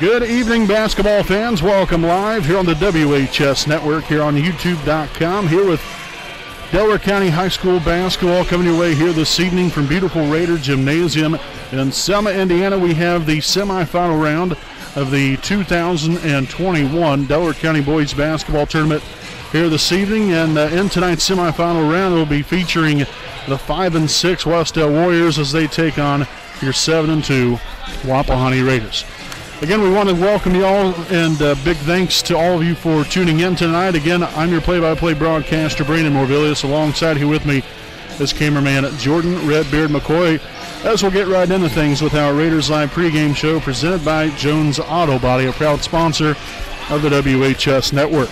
Good evening, basketball fans. Welcome live here on the WHS Network here on YouTube.com. Here with Delaware County High School basketball coming your way here this evening from beautiful Raider Gymnasium in Selma, Indiana. We have the semifinal round of the 2021 Delaware County Boys Basketball Tournament here this evening. And in tonight's semifinal round, we'll be featuring the 5-6 Wes-Del Warriors as they take on your 7-2 Wapahani Raiders. Again, we want to welcome you all, and big thanks to all of you for tuning in tonight. Again, I'm your play-by-play broadcaster, Brandon Morvillius. Alongside here with me is cameraman Jordan Redbeard McCoy, as we'll get right into things with our Raiders Live pregame show presented by Jones Auto Body, a proud sponsor of the WHS Network.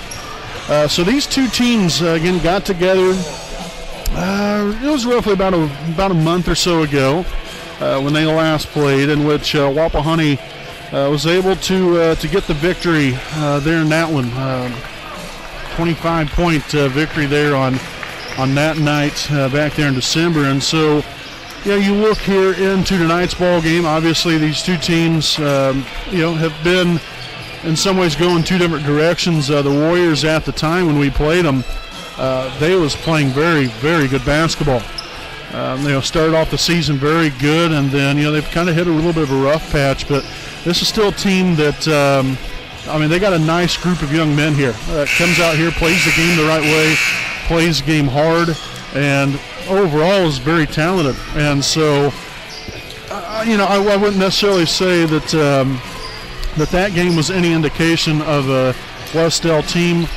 So these two teams, again, got together, it was roughly about a month or so ago when they last played, in which Wapahani was able to get the victory there in that one. 25-point victory there on that night back there in December. And so, yeah, you look here into tonight's ball game. Obviously, these two teams, have been in some ways going two different directions. The Warriors at the time when we played them, they was playing very, very good basketball. Started off the season very good, and then they've kind of hit a little bit of a rough patch, but this is still a team that, they got a nice group of young men here. Comes out here, plays the game the right way, plays the game hard, and overall is very talented. And so, I wouldn't necessarily say that that game was any indication of a Wes-Del team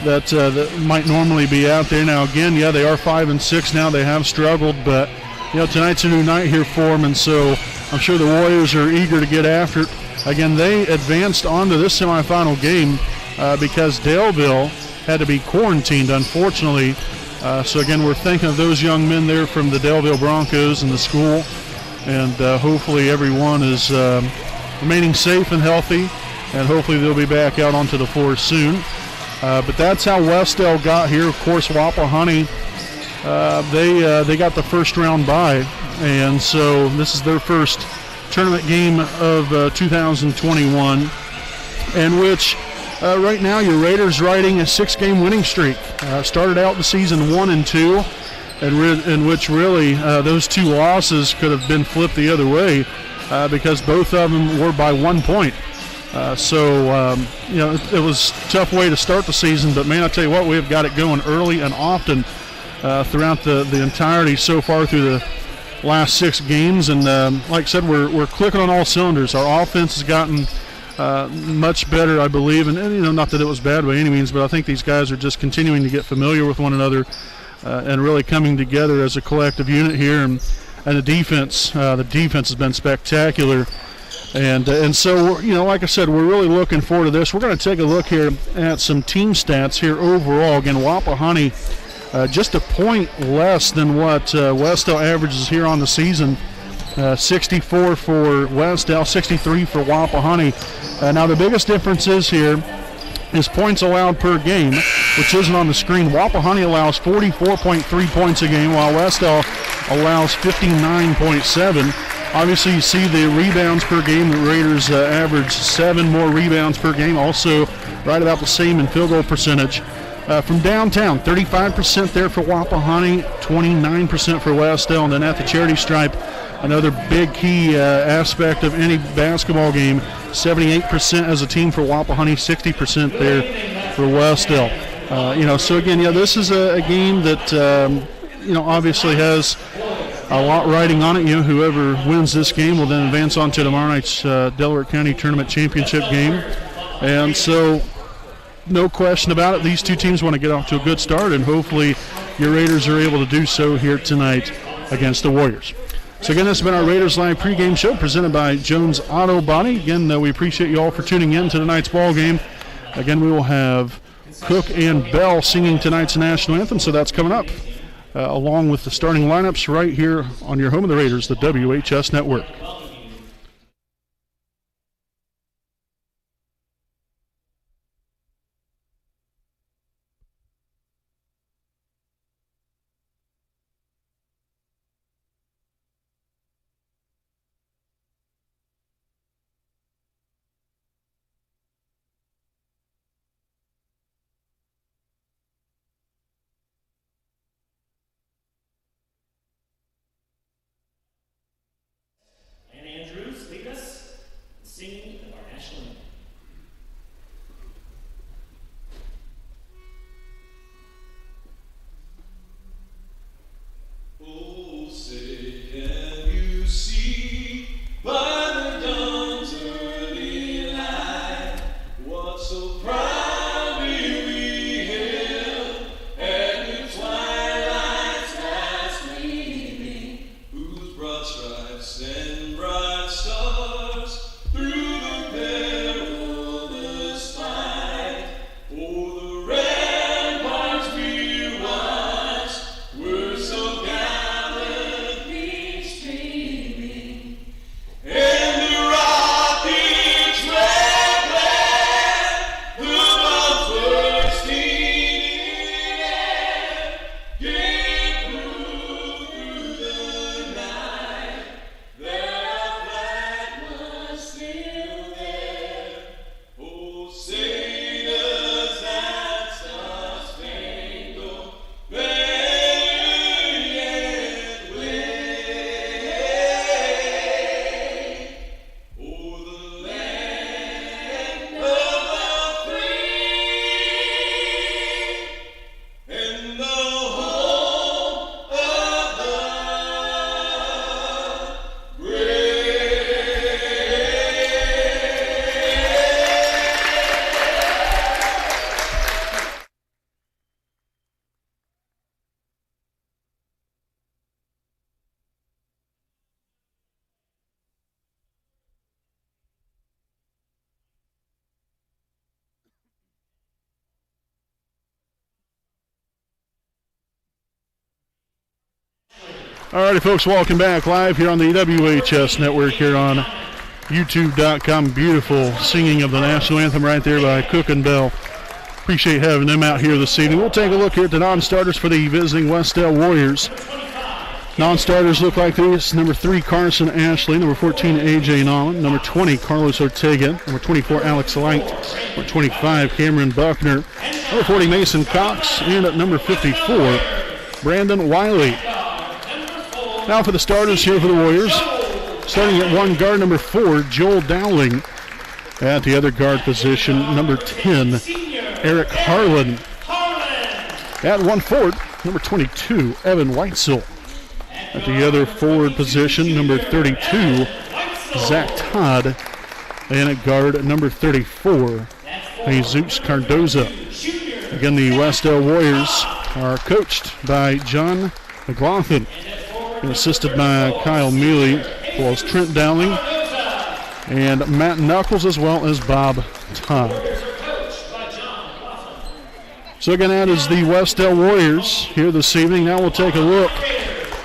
that might normally be out there. Now, again, they are 5-6 now. They have struggled, but tonight's a new night here for them, and so I'm sure the Warriors are eager to get after it. Again, they advanced onto this semifinal game because Daleville had to be quarantined, unfortunately. So again, we're thinking of those young men there from the Daleville Broncos and the school, and hopefully everyone is remaining safe and healthy, and hopefully they'll be back out onto the floor soon. But that's how Wes-Del got here. Of course, Wapahani, they got the first round bye, and so this is their first tournament game of 2021, in which right now your Raiders riding a 6-game winning streak. Started out the season 1-2, in which really those two losses could have been flipped the other way because both of them were by 1 point. It was a tough way to start the season, but man, I tell you what, we've got it going early and often throughout the entirety so far through the last 6 games. And like I said, we're clicking on all cylinders. Our offense has gotten much better, I believe, and not that it was bad by any means, but I think these guys are just continuing to get familiar with one another and really coming together as a collective unit here. And the defense has been spectacular. And so, like I said, we're really looking forward to this. We're going to take a look here at some team stats here overall. Again, Wapahani just a point less than what Wes-Del averages here on the season. 64 for Wes-Del, 63 for Wapahani. Now, the biggest difference here is points allowed per game, which isn't on the screen. Wapahani allows 44.3 points a game, while Wes-Del allows 59.7. Obviously, you see the rebounds per game. The Raiders average 7 more rebounds per game. Also, right about the same in field goal percentage. From downtown, 35% there for Wapahani, 29% for Wes-Del. And then at the charity stripe, another big key aspect of any basketball game, 78% as a team for Wapahani, 60% there for Wes-Del. So again, this is a game that, obviously has a lot riding on it. Whoever wins this game will then advance on to tomorrow night's Delaware County Tournament Championship game. And so, no question about it, these two teams want to get off to a good start, and hopefully your Raiders are able to do so here tonight against the Warriors. So again, this has been our Raiders Live pregame show presented by Jones Auto Body. Again, we appreciate you all for tuning in to tonight's ball game. Again, we will have Cook and Bell singing tonight's national anthem, so that's coming up. Along with the starting lineups right here on your home of the Raiders, the WHS Network. Alrighty, folks, welcome back live here on the WHS Network here on YouTube.com. Beautiful singing of the national anthem right there by Cook and Bell. Appreciate having them out here this evening. We'll take a look here at the non-starters for the visiting Wes-Del Warriors. Non-starters look like this. Number 3, Carson Ashley. Number 14, A.J. Nolan. Number 20, Carlos Ortega. Number 24, Alex Light. Number 25, Cameron Buckner. Number 40, Mason Cox. And at number 54, Brandon Wiley. Now for the starters here for the Warriors. Starting at one guard, number 4, Joel Dowling. At the other guard position, number 10, Eric Harlan. At one forward, number 22, Evan Weitzel. At the other forward position, number 32, Zach Todd. And at guard, number 34, Jesus Cardoza. Again, the Wes-Del Warriors are coached by John McLaughlin, and assisted by Kyle Mealy, as well as Trent Dowling and Matt Knuckles, as well as Bob Todd. So again, that is the Wes-Del Warriors here this evening. Now we'll take a look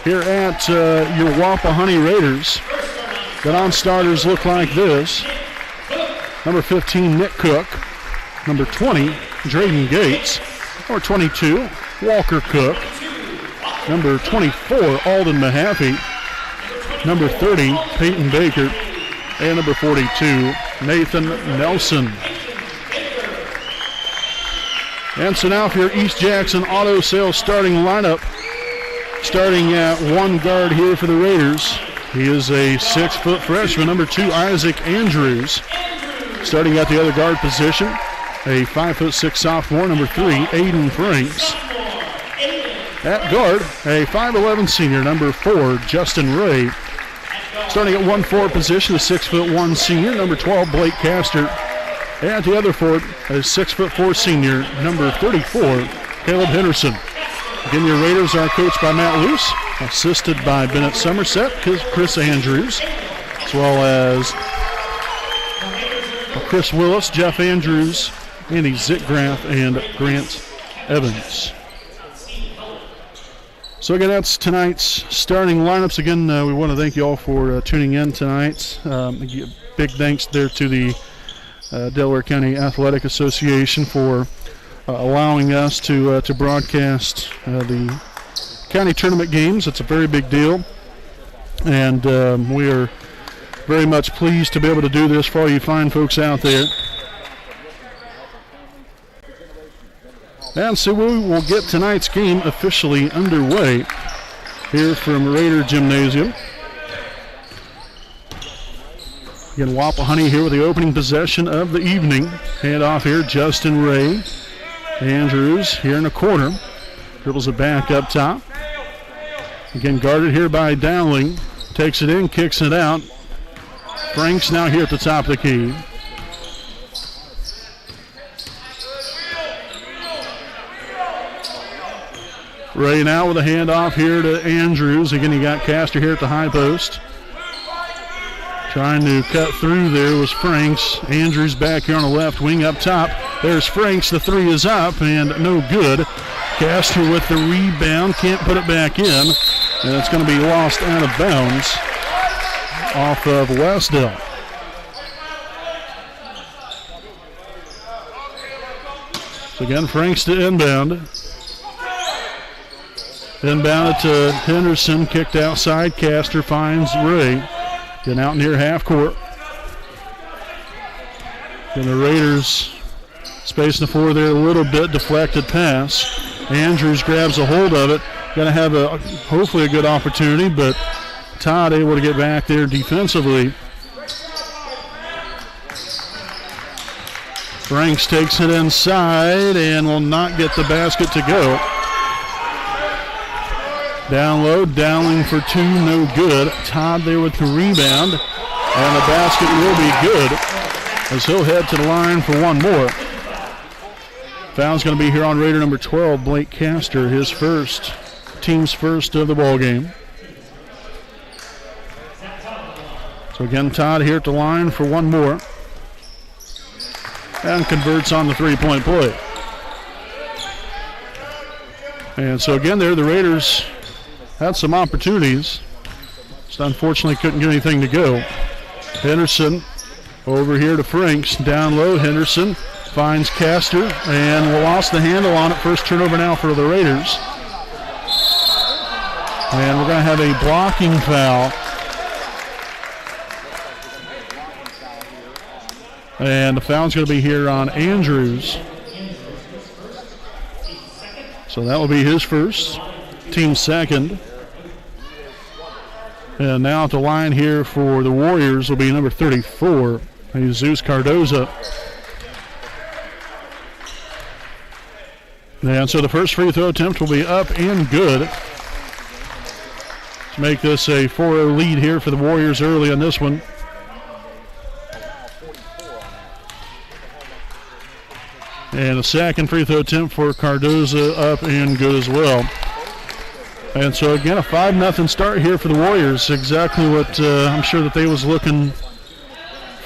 here at your Wapahani Raiders. The non-starters look like this. Number 15, Nick Cook. Number 20, Drayden Gates. Number 22, Walker Cook. Number 24, Alden Mahaffey. Number 30, Peyton Baker. And number 42, Nathan Nelson. And so now for your East Jackson Auto Sales starting lineup. Starting at one guard here for the Raiders. He is a 6-foot freshman, number 2, Isaac Andrews. Starting at the other guard position, a 5'6" sophomore, number 3, Aiden Franks. At guard, a 5'11" senior, number 4, Justin Ray. Starting at 1 position, a 6'1" senior, number 12, Blake Castor. At the other forward, a 6'4" senior, number 34, Caleb Henderson. Again, your Raiders are coached by Matt Luce, assisted by Bennett Somerset, Chris Andrews, as well as Chris Willis, Jeff Andrews, Andy Zickgraff, and Grant Evans. So again, that's tonight's starting lineups. Again, we want to thank you all for tuning in tonight. Big thanks there to the Delaware County Athletic Association for allowing us to broadcast the county tournament games. It's a very big deal, and we are very much pleased to be able to do this for all you fine folks out there. And so we will get tonight's game officially underway here from Raider Gymnasium. Again, Wapahani here with the opening possession of the evening. Hand off here, Justin Ray. Andrews here in the corner. Dribbles it back up top. Again, guarded here by Dowling. Takes it in, kicks it out. Franks now here at the top of the key. Ray now with a handoff here to Andrews. Again, he got Castor here at the high post. Trying to cut through there was Franks. Andrews back here on the left wing up top. There's Franks. The 3 is up and no good. Castor with the rebound. Can't put it back in. And it's going to be lost out of bounds off of Wes-Del. So again, Franks to inbound. Inbounded to Henderson, kicked outside. Castor finds Ray. Getting out near half court. And the Raiders spacing the floor there a little bit. Deflected pass. Andrews grabs a hold of it. Going to have hopefully a good opportunity, but Todd able to get back there defensively. Franks takes it inside and will not get the basket to go. Down low, Dowling for 2, no good. Todd there with the rebound, and the basket will be good as he'll head to the line for one more. Foul's going to be here on Raider number 12, Blake Castor, his first, team's first of the ball game. So again, Todd here at the line for one more, and converts on the three-point play. And so again there, the Raiders had some opportunities. Just unfortunately couldn't get anything to go. Henderson over here to Franks. Down low, Henderson finds Castor and lost the handle on it. First turnover now for the Raiders. And we're going to have a blocking foul. And the foul's going to be here on Andrews. So that will be his first, team second. And now at the line here for the Warriors will be number 34, Jesus Cardoza. And so the first free throw attempt will be up and good. To make this a 4-0 lead here for the Warriors early on this one. And the second free throw attempt for Cardoza up and good as well. And so again, a 5-0 start here for the Warriors. Exactly what I'm sure that they was looking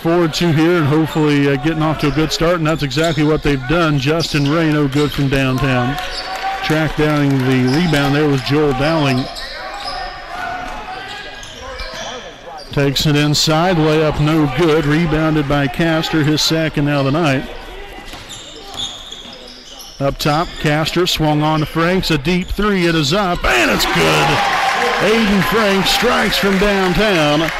forward to here, and hopefully getting off to a good start. And that's exactly what they've done. Justin Ray, no good from downtown. Track down the rebound there was Joel Dowling. Takes it inside, layup no good. Rebounded by Castor, his second now of the night. Up top, Castor swung on to Franks. A deep three, it is up, and it's good. Aiden Franks strikes from downtown,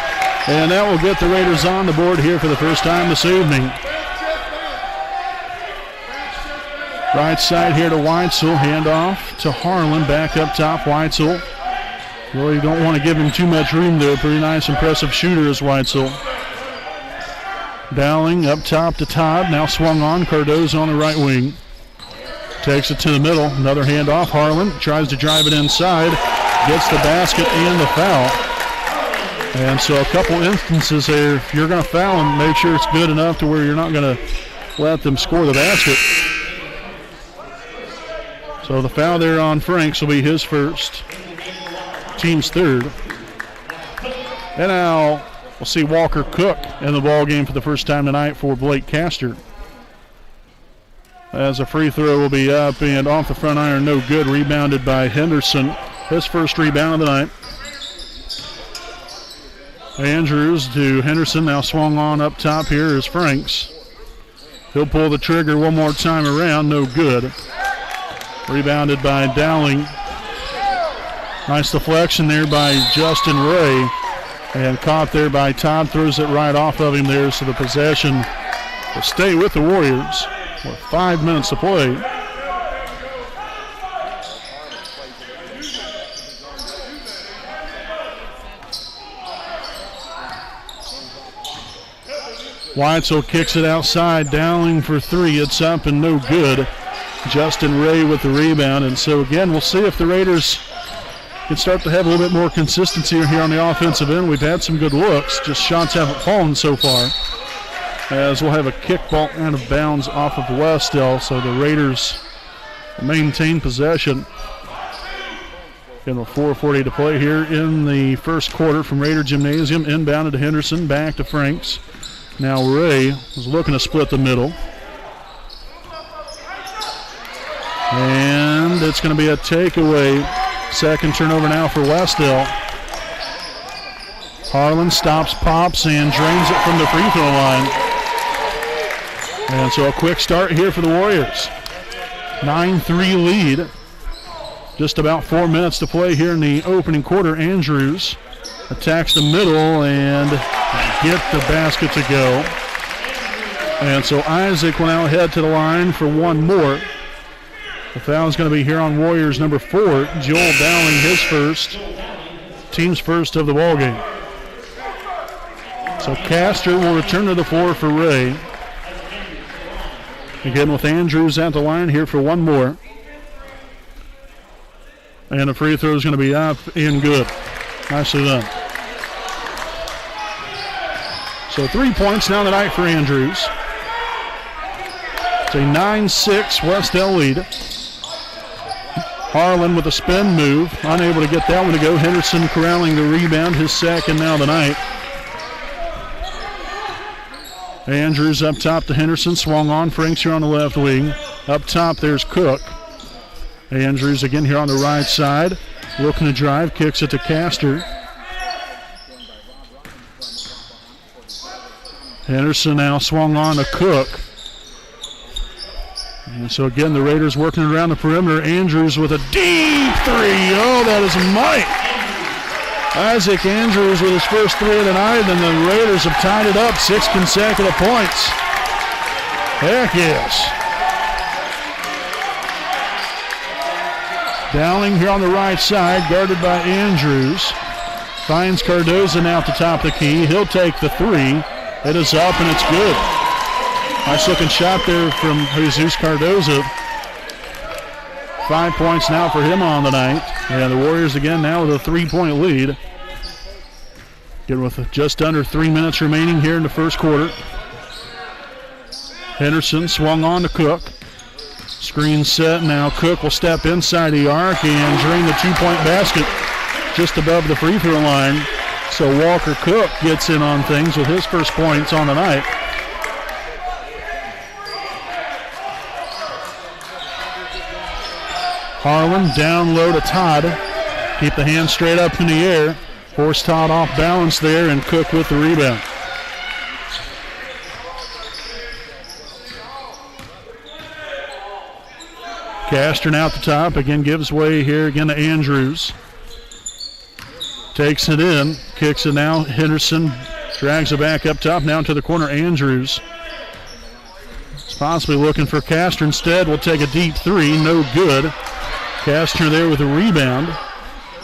and that will get the Raiders on the board here for the first time this evening. Right side here to Weitzel, handoff to Harlan, back up top, Weitzel. Well, you don't want to give him too much room there. Pretty nice, impressive shooter is Weitzel. Dowling up top to Todd, now swung on, Cardoza on the right wing. Takes it to the middle, another handoff. Harlan tries to drive it inside, gets the basket and the foul. And so a couple instances there, if you're going to foul them, make sure it's good enough to where you're not going to let them score the basket. So the foul there on Franks will be his first, team's third. And now we'll see Walker Cook in the ball game for the first time tonight for Blake Castor. As a free throw will be up and off the front iron, no good. Rebounded by Henderson. His first rebound of the night. Andrews to Henderson, now swung on up top here is Franks. He'll pull the trigger one more time around, no good. Rebounded by Dowling. Nice deflection there by Justin Ray. And caught there by Todd, throws it right off of him there, so the possession will stay with the Warriors. With 5 minutes to play. Weitzel kicks it outside. Dowling for three. It's up and no good. Justin Ray with the rebound. And so again, we'll see if the Raiders can start to have a little bit more consistency here on the offensive end. We've had some good looks. Just shots haven't fallen so far. As we'll have a kickball out of bounds off of Wes-Del, so the Raiders maintain possession. And with 4:40 to play here in the first quarter from Raider Gymnasium. Inbounded to Henderson, back to Franks. Now Ray is looking to split the middle. And it's going to be a takeaway. Second turnover now for Wes-Del. Harlan stops, pops, and drains it from the free throw line. And so a quick start here for the Warriors. 9-3 lead. Just about 4 minutes to play here in the opening quarter. Andrews attacks the middle and get the basket to go. And so Isaac will now head to the line for one more. The foul is going to be here on Warriors number 4. Joel Dowling, his first. Team's first of the ballgame. So Castor will return to the floor for Ray. Again with Andrews at the line here for one more. And the free throw is going to be up and good. Nicely done. So 3 points now tonight for Andrews. It's a 9-6 Wes-Del lead. Harlan with a spin move. Unable to get that one to go. Henderson corralling the rebound. His second now tonight. Andrews up top to Henderson, swung on. Franks here on the left wing. Up top, there's Cook. Andrews again here on the right side. Looking to drive, kicks it to Castor. Henderson now swung on to Cook. And so again, the Raiders working around the perimeter. Andrews with a deep three. Oh, that is Mike. Isaac Andrews with his first three of the night, and the Raiders have tied it up, 6 consecutive points. Heck yes. Dowling here on the right side, guarded by Andrews. Finds Cardoza now at the top of the key. He'll take the three. It is up, and it's good. Nice looking shot there from Jesus Cardoza. 5 points now for him on the night. And the Warriors again now with a 3-point lead. Again with just under 3 minutes remaining here in the first quarter. Henderson swung on to Cook. Screen set. Now Cook will step inside the arc and drain the 2-point basket just above the free throw line. So Walker Cook gets in on things with his first points on the night. Harlan down low to Todd. Keep the hand straight up in the air. Force Todd off balance there, and Cook with the rebound. Castor now at the top. Again gives way here again to Andrews. Takes it in. Kicks it now. Henderson drags it back up top. Now to the corner. Andrews. He's possibly looking for Castor instead. Will take a deep three. No good. Castor there with a rebound.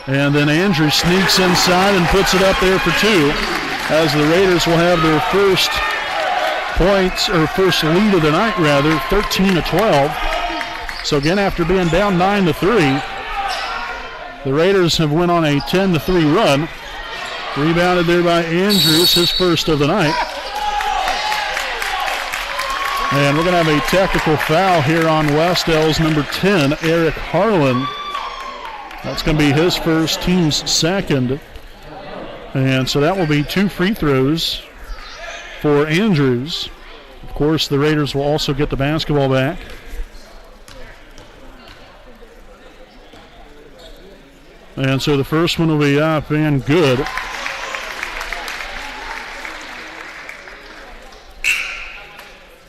And then Andrews sneaks inside and puts it up there for two, as the Raiders will have their first points, or first lead of the night rather, 13-12. So again, after being down 9-3, the Raiders have went on a 10-3 run. Rebounded there by Andrews, his first of the night. And we're going to have a technical foul here on Wes-Del's number 10, Eric Harlan. That's going to be his first, team's second. And so that will be 2 free throws for Andrews. Of course, the Raiders will also get the basketball back. And so the first one will be up and good.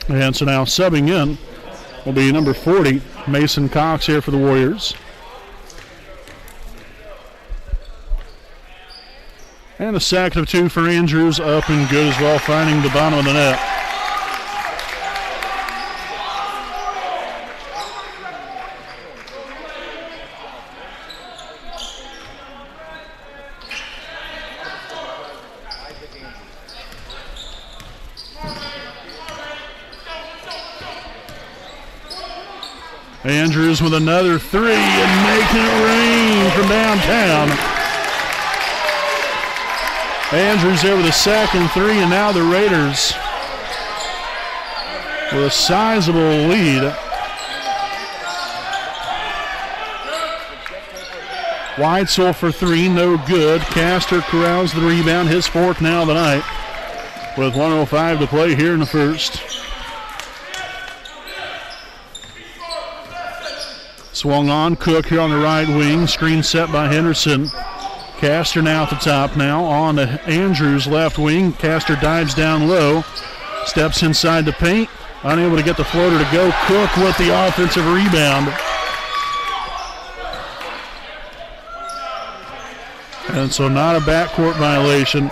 And so now subbing in will be number 40, Mason Cox here for the Warriors. And a second of 2 for Andrews, up and good as well, finding the bottom of the net. Andrews with another three and making it rain from downtown. Andrews there with a second three, and now the Raiders with a sizable lead. Weitzel for three, no good. Castor corrals the rebound, his fourth now of the night, with 1:05 to play here in the first. Swung on, Cook here on the right wing. Screen set by Henderson. Castor now at the top now. On to Andrews, left wing. Castor dives down low. Steps inside the paint. Unable to get the floater to go. Cook with the offensive rebound. And so not a backcourt violation.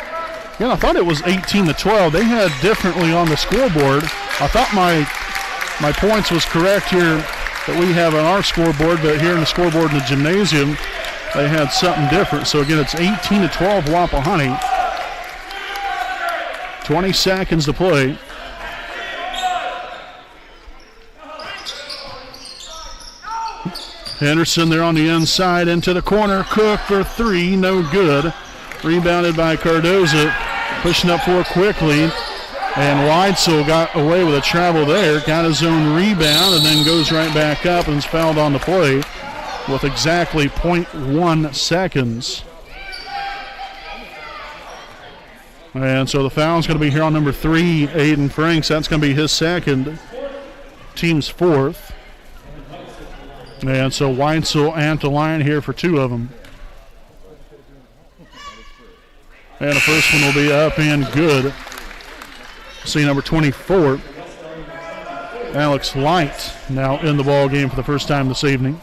Again, I thought it was 18-12. They had differently on the scoreboard. I thought my points was correct here that we have on our scoreboard, but here in the scoreboard in the gymnasium, they had something different. So again, it's 18-12 Wapahani. 20 seconds to play. Henderson there on the inside, into the corner. Cook for three, no good. Rebounded by Cardoza, pushing up for it quickly. And Weitzel got away with a travel there, got his own rebound, and then goes right back up and is fouled on the play with exactly 0.1 seconds. And so the foul's going to be here on number 3, Aiden Franks. That's going to be his second, team's fourth. And so Weitzel at the line here for 2 of them. And the first one will be up and good. See number 24, Alex Light, now in the ball game for the first time this evening.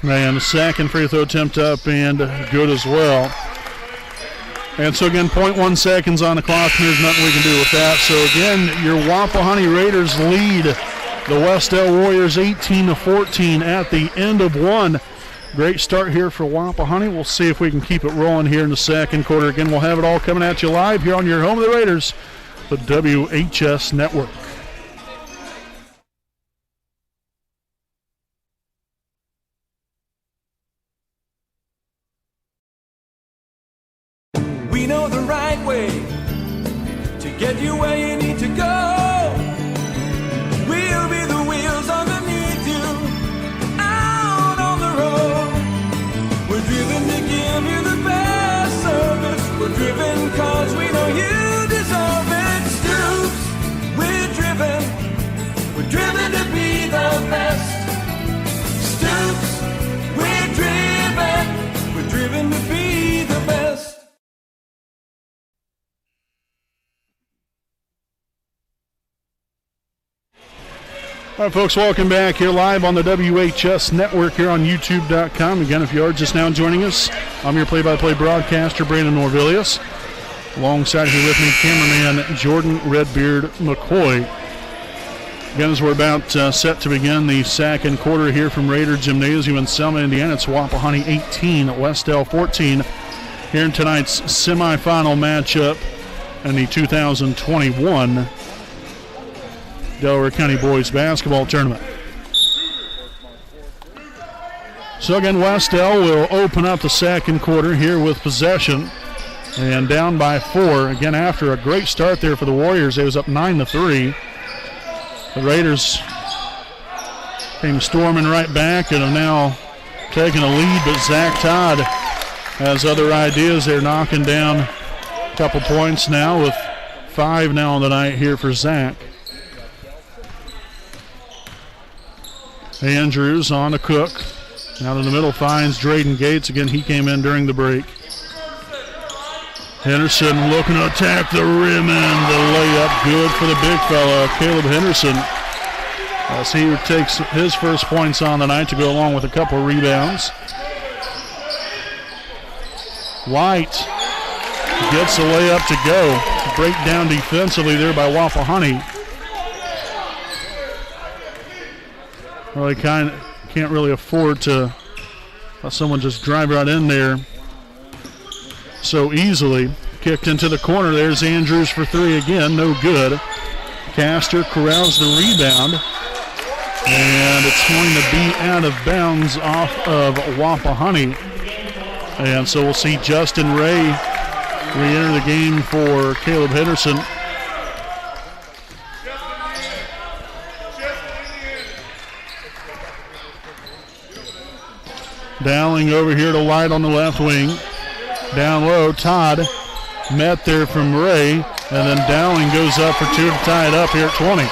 And the second free throw attempt up and good as well. And so again, 0.1 seconds on the clock. There's nothing we can do with that. So again, your Wapahani Raiders lead the Wes-Del Warriors 18-14 at the end of one. Great start here for Wapahani. We'll see if we can keep it rolling here in the second quarter. Again, we'll have it all coming at you live here on your home of the Raiders, the WHS Network. We know the right way to get you where you need to go. We'll be the wheels underneath you, out on the road. We're driven to give you the best service. We're driven cause we know you deserve it. Stoops, we're driven to be the best. Stoops, we're driven to be the best. All right, folks, welcome back here live on the WHS Network here on YouTube.com. Again, if you are just now joining us, I'm your play-by-play broadcaster, Brandon Norvilius. Alongside here with me, cameraman Jordan Redbeard McCoy. Again, as we're about set to begin the second quarter here from Raider Gymnasium in Selma, Indiana, it's Wapahani 18, Wes-Del 14. Here in tonight's semifinal matchup in the 2021 Delaware County Boys Basketball Tournament. So again, Wes-Del will open up the second quarter here with possession and down by 4. Again, after a great start there for the Warriors, it was up 9-3. The Raiders came storming right back and have now taken a lead, but Zach Todd has other ideas. They're knocking down a couple points now with 5 now on the night here for Zach. Andrews on to Cook. Out in the middle finds Drayden Gates. Again, he came in during the break. Henderson looking to attack the rim and the layup good for the big fella, Caleb Henderson. As he takes his first points on the night to go along with a couple of rebounds. White gets the layup to go. Breakdown defensively there by Wapahani. Really can't really afford to let someone just drive right in there so easily. Kicked into the corner. There's Andrews for 3 again. No good. Castor corrals the rebound. And it's going to be out of bounds off of Wapahani. And so we'll see Justin Ray re-enter the game for Caleb Henderson. Dowling over here to Light on the left wing. Down low, Todd met there from Ray, and then Dowling goes up for 2 to tie it up here at 20.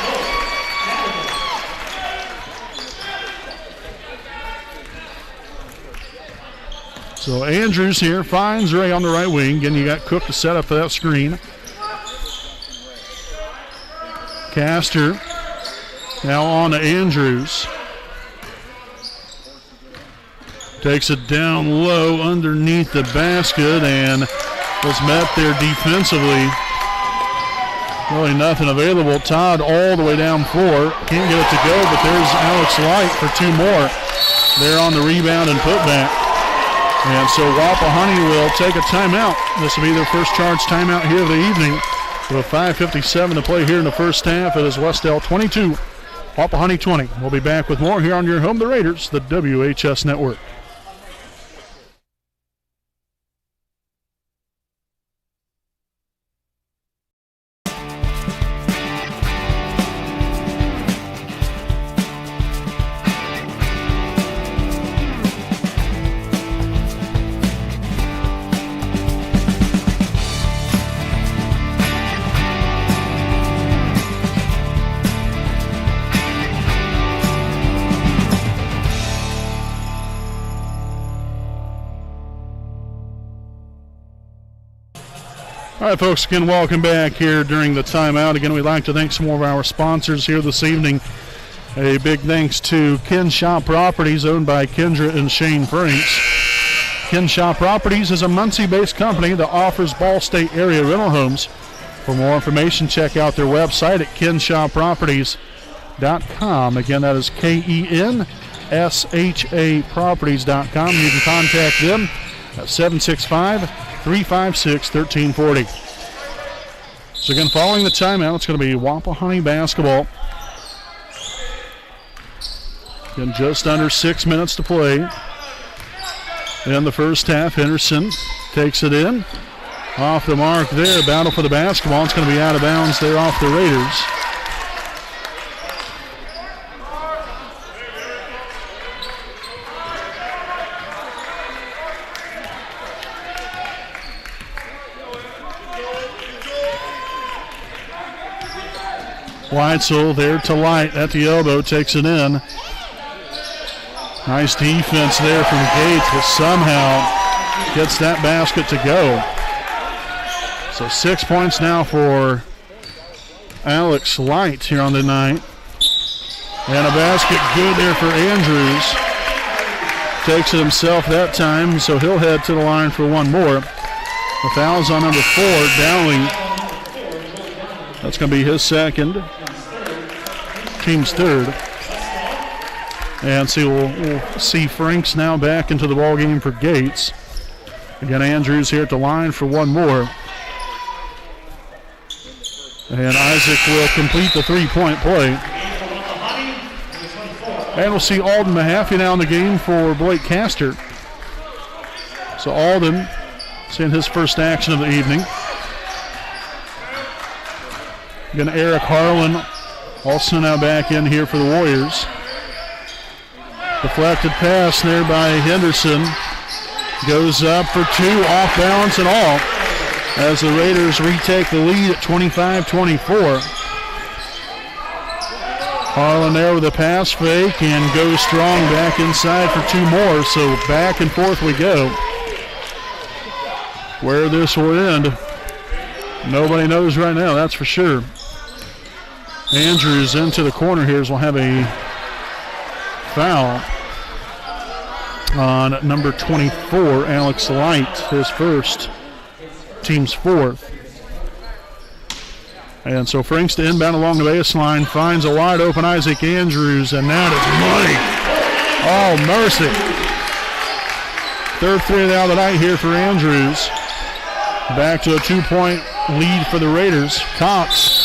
So Andrews here finds Ray on the right wing. Again, you got Cook to set up for that screen. Castor now on to Andrews. Takes it down low underneath the basket and was met there defensively. Really nothing available. Todd all the way down 4. Can't get it to go, but there's Alex Light for 2 more. They're on the rebound and putback. And so Wapahani will take a timeout. This will be their first charge timeout here of the evening. With 5:57 to play here in the first half. It is Wes-Del 22, Wapahani 20. We'll be back with more here on your home, the Raiders, the WHS Network. All right, folks, again, welcome back here during the timeout. Again, we'd like to thank some more of our sponsors here this evening. A big thanks to Kenshaw Properties, owned by Kendra and Shane Franks. Kenshaw Properties is a Muncie-based company that offers Ball State area rental homes. For more information, check out their website at kenshawproperties.com. Again, that is KENSHA properties.com. You can contact them at 765-356-1340. So again, following the timeout, it's going to be Wapahani basketball. Again, just under 6 minutes to play in the first half. Henderson takes it in. Off the mark there, battle for the basketball. It's going to be out of bounds there off the Raiders. Weitzel there to Light at the elbow, takes it in. Nice defense there from Gates, but somehow gets that basket to go. So 6 points now for Alex Light here on the night. And a basket good there for Andrews. Takes it himself that time, so he'll head to the line for one more. The foul's on number 4, Dowling. That's going to be his second. Team's third. And see, we'll see Franks now back into the ball game for Gates. Again, Andrews here at the line for one more. And Isaac will complete the three-point play. And we'll see Alden Mahaffey now in the game for Blake Castor. So Alden seeing his first action of the evening. Again, Eric Harlan also now back in here for the Warriors. Deflected pass there by Henderson. Goes up for two, off balance and all, as the Raiders retake the lead at 25-24. Harlan there with a pass fake and goes strong back inside for two more. So back and forth we go. Where this will end, nobody knows right now, that's for sure. Andrews into the corner here, so we'll have a foul on number 24, Alex Light, his first, team's fourth. And so Franks to inbound along the baseline, finds a wide open Isaac Andrews, and that is money. Oh, mercy. Third three of the night here for Andrews. Back to a 2-point lead for the Raiders. Cox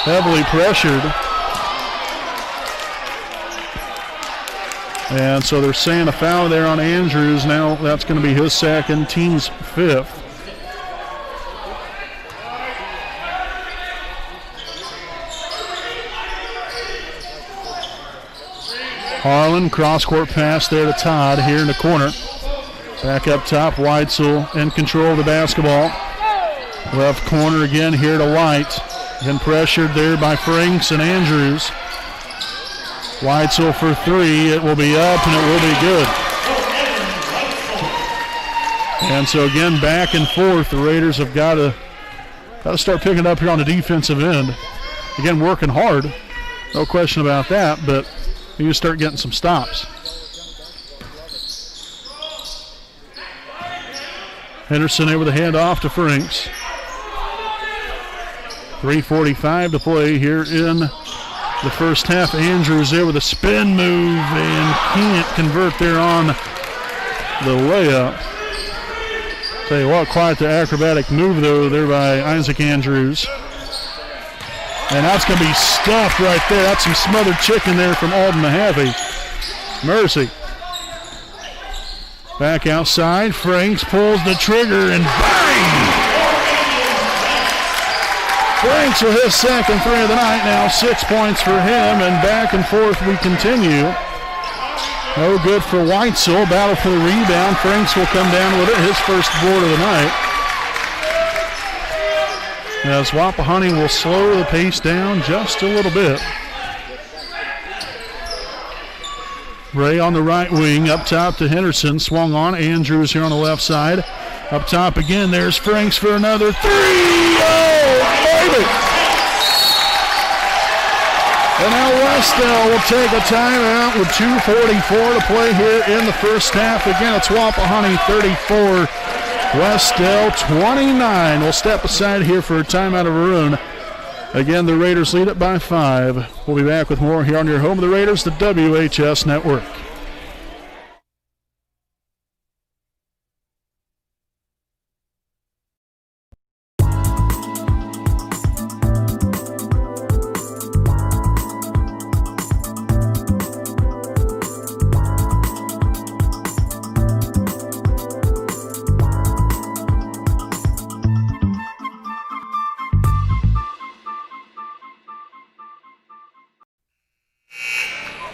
heavily pressured. And so they're saying a foul there on Andrews. Now that's going to be his second, team's fifth. Harlan, cross-court pass there to Todd here in the corner. Back up top, Weitzel in control of the basketball. Left corner again here to Light. Then pressured there by Franks and Andrews. Weitzel for three. It will be up and it will be good. And so again, back and forth. The Raiders have got to start picking it up here on the defensive end. Again, working hard. No question about that, but you start getting some stops. Henderson there with a handoff to Franks. 3:45 to play here in the first half. Andrews there with a spin move and can't convert there on the layup. Tell you what, quite the acrobatic move though there by Isaac Andrews. And that's going to be stuffed right there. That's some smothered chicken there from Alden Mahaffey. Mercy. Back outside, Franks pulls the trigger and bang! Franks with his second three of the night now, 6 points for him, and back and forth we continue. No good for Weitzel, battle for the rebound. Franks will come down with it, his first board of the night. As Wapahani will slow the pace down just a little bit. Ray on the right wing, up top to Henderson, swung on. Andrews here on the left side. Up top again, there's Franks for another three. Oh, baby! And now Wes-Del will take a timeout with 2:44 to play here in the first half. Again, it's Wapahani 34, Wes-Del 29. We'll step aside here for a timeout of our own. Again, the Raiders lead it by 5. We'll be back with more here on your home of the Raiders, the WHS Network.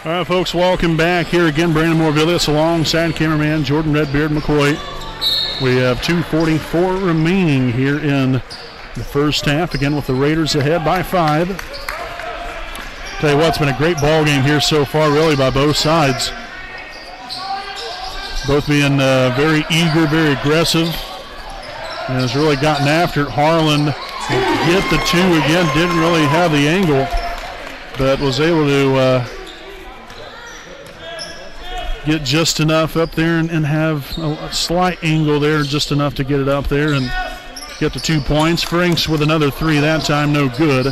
All right, folks, welcome back here again. Brandon Morvillius alongside cameraman Jordan Redbeard McCoy. We have 2:44 remaining here in the first half, again with the Raiders ahead by 5. Tell you what, it's been a great ball game here so far, really, by both sides. Both being very eager, very aggressive, and has really gotten after it. Harlan hit the 2 again, didn't really have the angle, but was able to get just enough up there and have a slight angle there, just enough to get it up there and get the 2 points. Franks with another 3 that time, no good.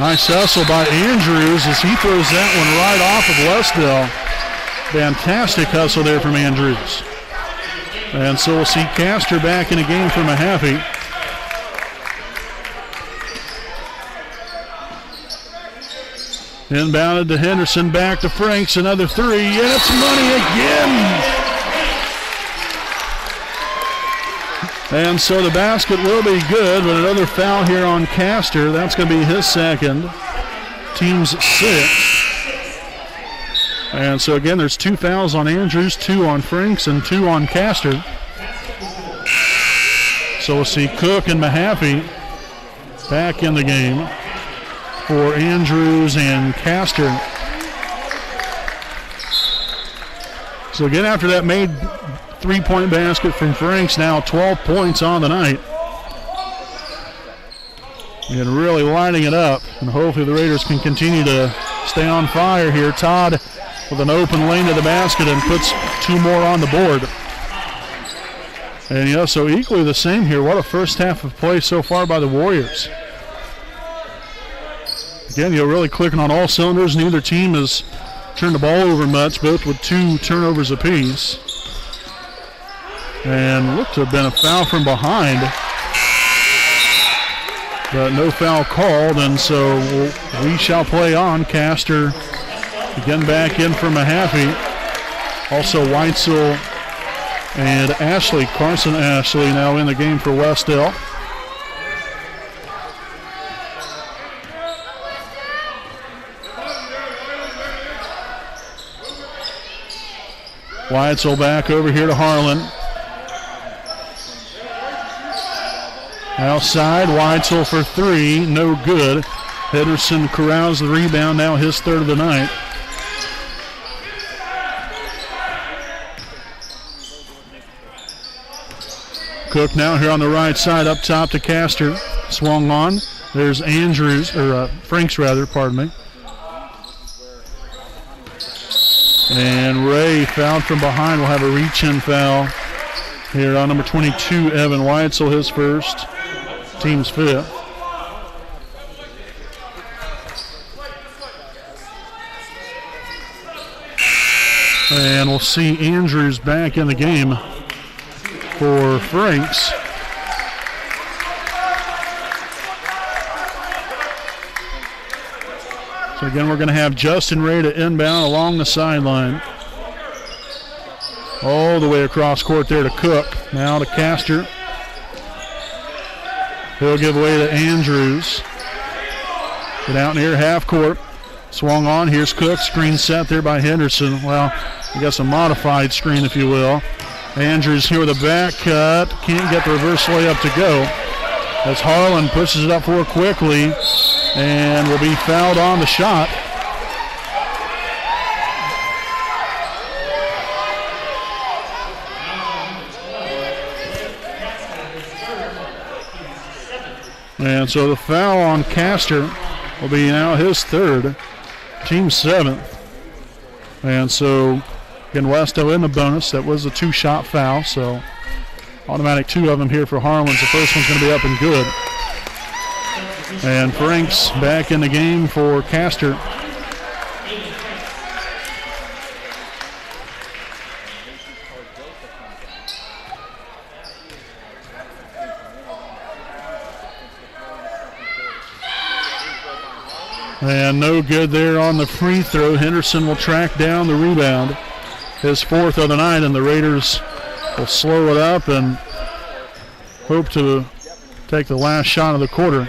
Nice hustle by Andrews as he throws that one right off of Wes-Del. Fantastic hustle there from Andrews. And so we'll see Castor back in a game for Mahaffey. Inbounded to Henderson, back to Franks, another 3, and it's money again. And so the basket will be good, but another foul here on Castor. That's going to be his second. Team's 6. And so again, there's 2 fouls on Andrews, 2 on Franks, and 2 on Castor. So we'll see Cook and Mahaffey back in the game for Andrews and Castor. So again, after that made 3-point basket from Franks, now 12 points on the night. And really lighting it up, and hopefully the Raiders can continue to stay on fire here. Todd with an open lane to the basket and puts 2 more on the board. And so equally the same here. What a first half of play so far by the Warriors. Again, really clicking on all cylinders. Neither team has turned the ball over much, both with 2 turnovers apiece. And looked to have been a foul from behind, but no foul called, and so we shall play on. Castor again back in for Mahaffey. Also Weitzel and Carson Ashley now in the game for Wes-Del. Weitzel back over here to Harlan. Outside, Weitzel for 3, no good. Henderson corrals the rebound, now his 3rd of the night. Cook now here on the right side, up top to Castor. Swung on. There's Franks rather, pardon me. And Ray fouled from behind. Will have a reach-in foul here on number 22, Evan Weitzel, his first, team's 5th. And we'll see Andrews back in the game for Franks. So again, we're going to have Justin Ray to inbound along the sideline. All the way across court there to Cook. Now to Castor. He'll give away to Andrews. Get out near half court. Swung on. Here's Cook. Screen set there by Henderson. Well, I guess a modified screen, if you will. Andrews here with a back cut. Can't get the reverse layup to go. As Harlan pushes it up for quickly and will be fouled on the shot. And so the foul on Castor will be now his third, team 7th. And so, again, Wes-Del in the bonus. That was a 2-shot foul, so automatic 2 of them here for Harlins. The first one's going to be up and good. And Franks back in the game for Castor. And no good there on the free throw. Henderson will track down the rebound. His 4th of the night, and the Raiders will slow it up and hope to take the last shot of the quarter.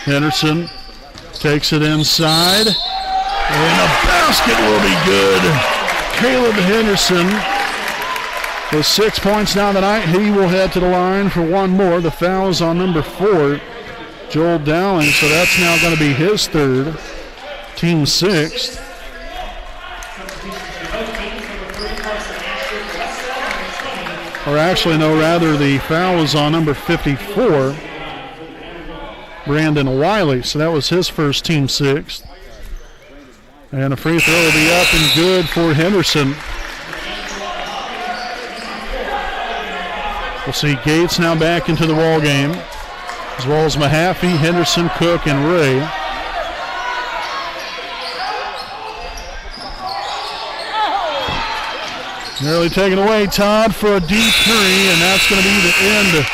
Henderson takes it inside, and the basket will be good. Caleb Henderson with 6 points now tonight. He will head to the line for one more. The foul is on number 4, Joel Dowling, so that's now going to be his third, team 6th. Or actually, no, rather the foul is on number 54, Brandon Wiley, so that was his first, team 6th. And a free throw will be up and good for Henderson. We'll see Gates now back into the ball game, as well as Mahaffey, Henderson, Cook, and Ray. Nearly taken away, Todd, for a deep 3, and that's going to be the end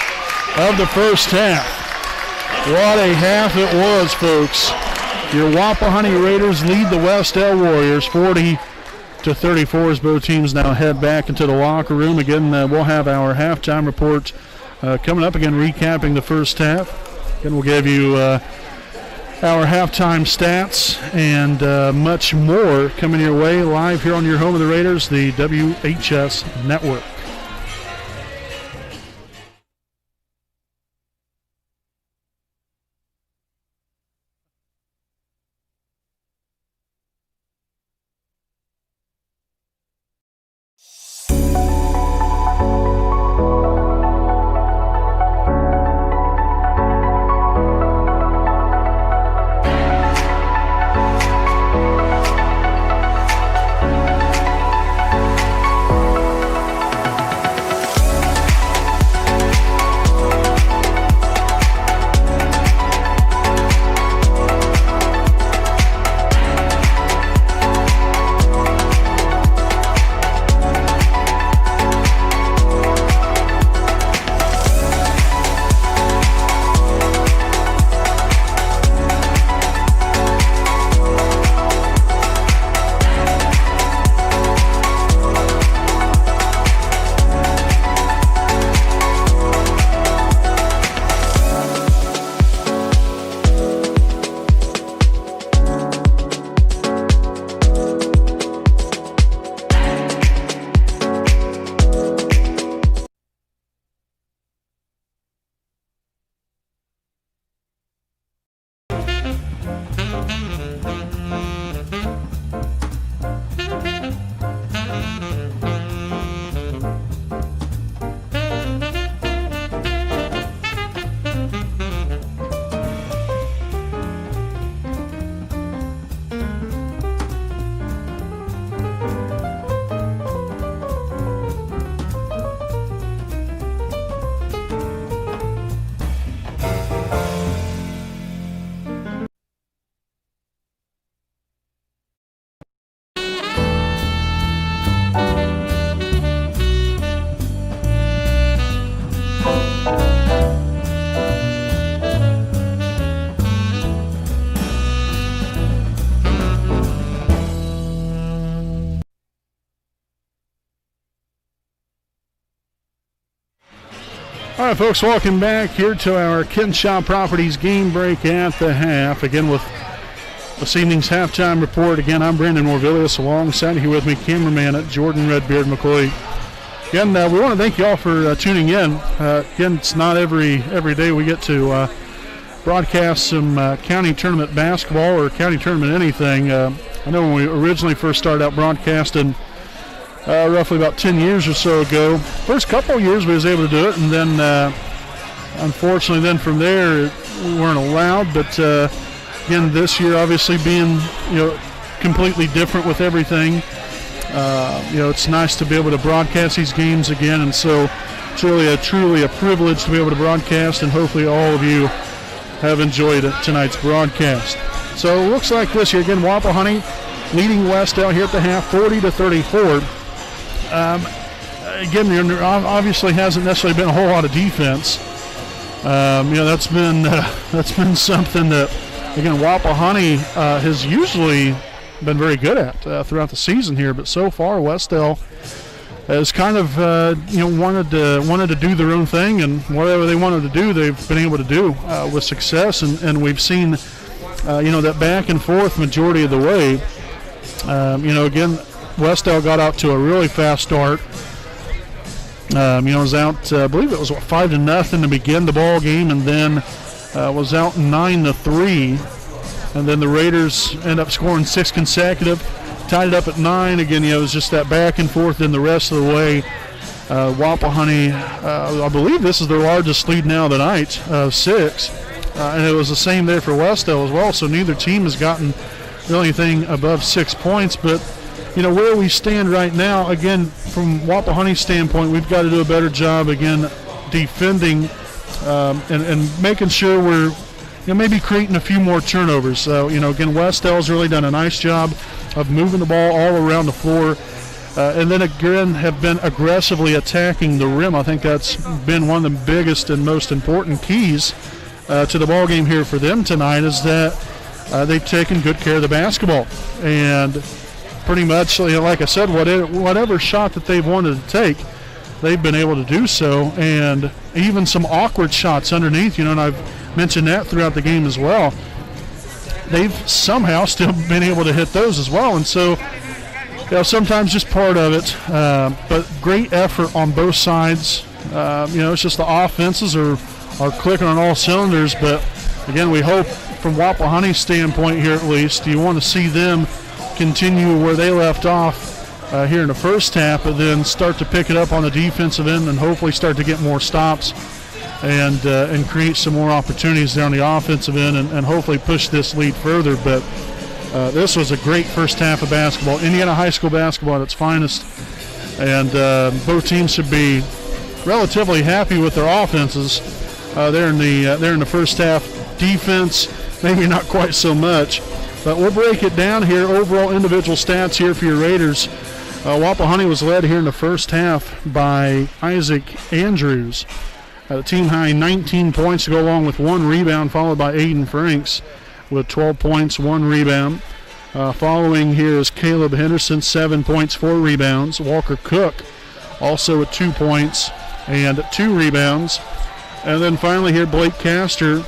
of the first half. What a half it was, folks. Your Wapahani Raiders lead the Wes-Del Warriors 40-34 as both teams now head back into the locker room. Again, we'll have our halftime report coming up, again recapping the first half. Again, we'll give you our halftime stats and much more coming your way live here on your home of the Raiders, the WHS Network. All right, folks, welcome back here to our Kenshaw Properties game break at the half. Again, with this evening's halftime report. Again, I'm Brandon Morvillius, alongside here with me, cameraman Jordan Redbeard McCoy. Again, we want to thank you all for tuning in. Again, it's not every day we get to broadcast some county tournament basketball or county tournament anything. I know when we originally first started out broadcasting roughly about 10 years or so ago, first couple of years we was able to do it, and then unfortunately then from there we weren't allowed. But again, this year obviously being completely different with everything, it's nice to be able to broadcast these games again, and so it's really truly a privilege to be able to broadcast, and hopefully all of you have enjoyed tonight's broadcast. So it looks like this here again, Wapahani leading Wes-Del here at the half, 40-34. Again, there obviously hasn't necessarily been a whole lot of defense. That's been something that, again, Wapahani has usually been very good at throughout the season here, but so far Wes-Del has kind of wanted to do their own thing, and whatever they wanted to do, they've been able to do with success, and we've seen that back and forth majority of the way. Again, Wes-Del got out to a really fast start. Was out, I believe it was 5-0 to begin the ball game, and then was out 9-3, and then the Raiders end up scoring 6 consecutive, tied it up at 9. Again, it was just that back and forth in the rest of the way. Wapahani, I believe this is their largest lead now tonight, 6, and it was the same there for Wes-Del as well. So neither team has gotten really anything above 6 points, but where we stand right now, again, from Wapahani's standpoint, we've got to do a better job, again, defending and making sure we're maybe creating a few more turnovers. So, again, Wes-Del's really done a nice job of moving the ball all around the floor, and then again have been aggressively attacking the rim. I think that's been one of the biggest and most important keys to the ball game here for them tonight, is that they've taken good care of the basketball. And pretty much, like I said, whatever shot that they've wanted to take, they've been able to do so, and even some awkward shots underneath, and I've mentioned that throughout the game as well. They've somehow still been able to hit those as well, and so sometimes just part of it, but great effort on both sides. It's just the offenses are clicking on all cylinders, but again, we hope from Wapahani's standpoint here at least, you want to see them continue where they left off here in the first half, but then start to pick it up on the defensive end and hopefully start to get more stops and create some more opportunities there on the offensive end, and hopefully push this lead further. But this was a great first half of basketball, Indiana high school basketball at its finest, and both teams should be relatively happy with their offenses there in the first half. Defense, maybe not quite so much. But we'll break it down here. Overall individual stats here for your Raiders. Wapahani was led here in the first half by Isaac Andrews. At a team high 19 points to go along with 1 rebound, followed by Aiden Franks with 12 points, 1 rebound. Following here is Caleb Henderson, 7 points, 4 rebounds. Walker Cook also with 2 points and 2 rebounds. And then finally here, Blake Castor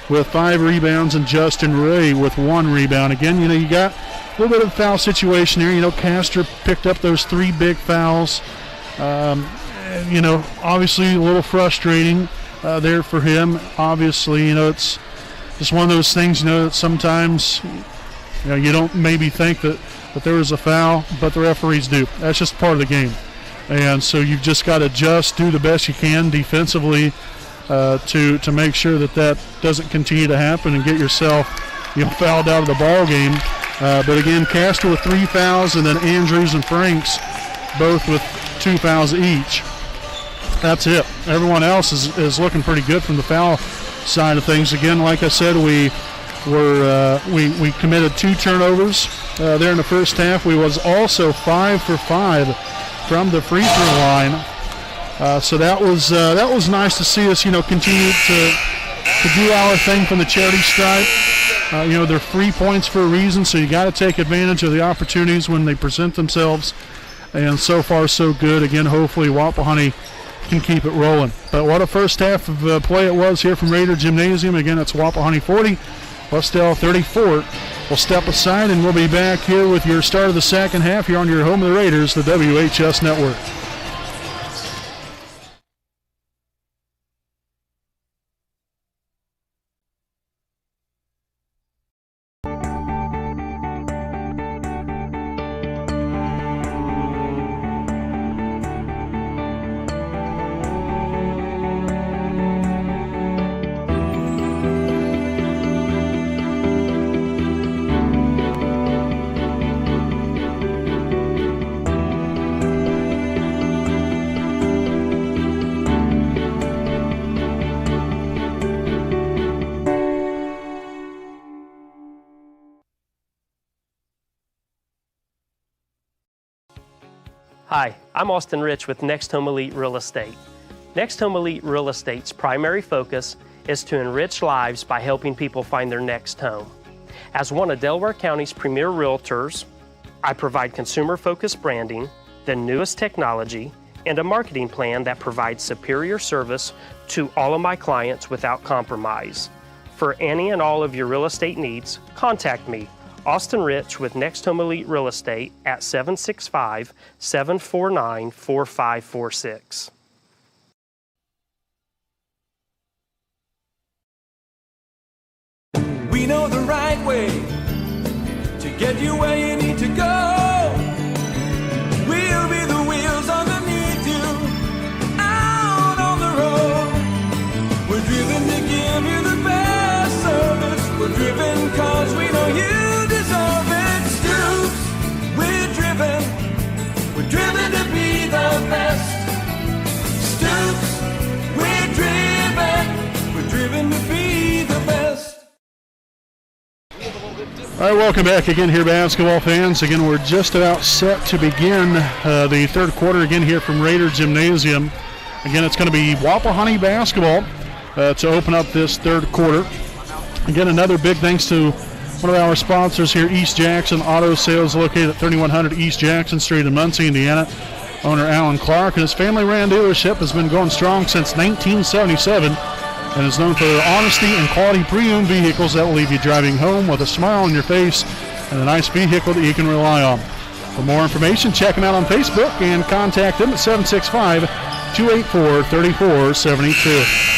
with 5 rebounds, and Justin Ray with 1 rebound. Again, you got a little bit of a foul situation here. Castor picked up those 3 big fouls. Obviously a little frustrating there for him. Obviously, it's just one of those things, that sometimes, you don't maybe think that there was a foul, but the referees do. That's just part of the game. And so you've just got to do the best you can defensively to make sure that doesn't continue to happen and get yourself fouled out of the ball game. But again, Castor with 3 fouls, and then Andrews and Franks both with 2 fouls each. That's it. Everyone else is looking pretty good from the foul side of things. Again, like I said, we committed 2 turnovers there in the first half. We was also 5 for 5 from the free throw line. So that was nice to see us, continue to do our thing from the charity stripe. They're free points for a reason, so you got to take advantage of the opportunities when they present themselves. And so far, so good. Again, hopefully Wapahani can keep it rolling. But what a first half of play it was here from Raider Gymnasium. Again, it's Wapahani 40, Wes-Del 34. We'll step aside, and we'll be back here with your start of the second half here on your home of the Raiders, the WHS Network. Hi, I'm Austin Rich with Next Home Elite Real Estate. Next Home Elite Real Estate's primary focus is to enrich lives by helping people find their next home. As one of Delaware County's premier realtors, I provide consumer-focused branding, the newest technology, and a marketing plan that provides superior service to all of my clients without compromise. For any and all of your real estate needs, contact me, Austin Rich with Next Home Elite Real Estate at 765-749-4546. We know the right way to get you where you need to go. We'll be the wheels underneath you out on the road. We're driven to give you the best service. We're driven cause we know you deserve it. Stoops, we're driven to be the best. Stoops, we're driven to be the best. All right, welcome back again here, basketball fans. Again, we're just about set to begin the third quarter again here from Raider Gymnasium. Again, it's going to be Wapahani basketball to open up this third quarter. Again, another big thanks to one of our sponsors here, East Jackson Auto Sales, located at 3100 East Jackson Street in Muncie, Indiana. Owner Alan Clark and his family-ran dealership has been going strong since 1977. And is known for their honesty and quality pre-owned vehicles that will leave you driving home with a smile on your face and a nice vehicle that you can rely on. For more information, check them out on Facebook and contact them at 765-284-3472.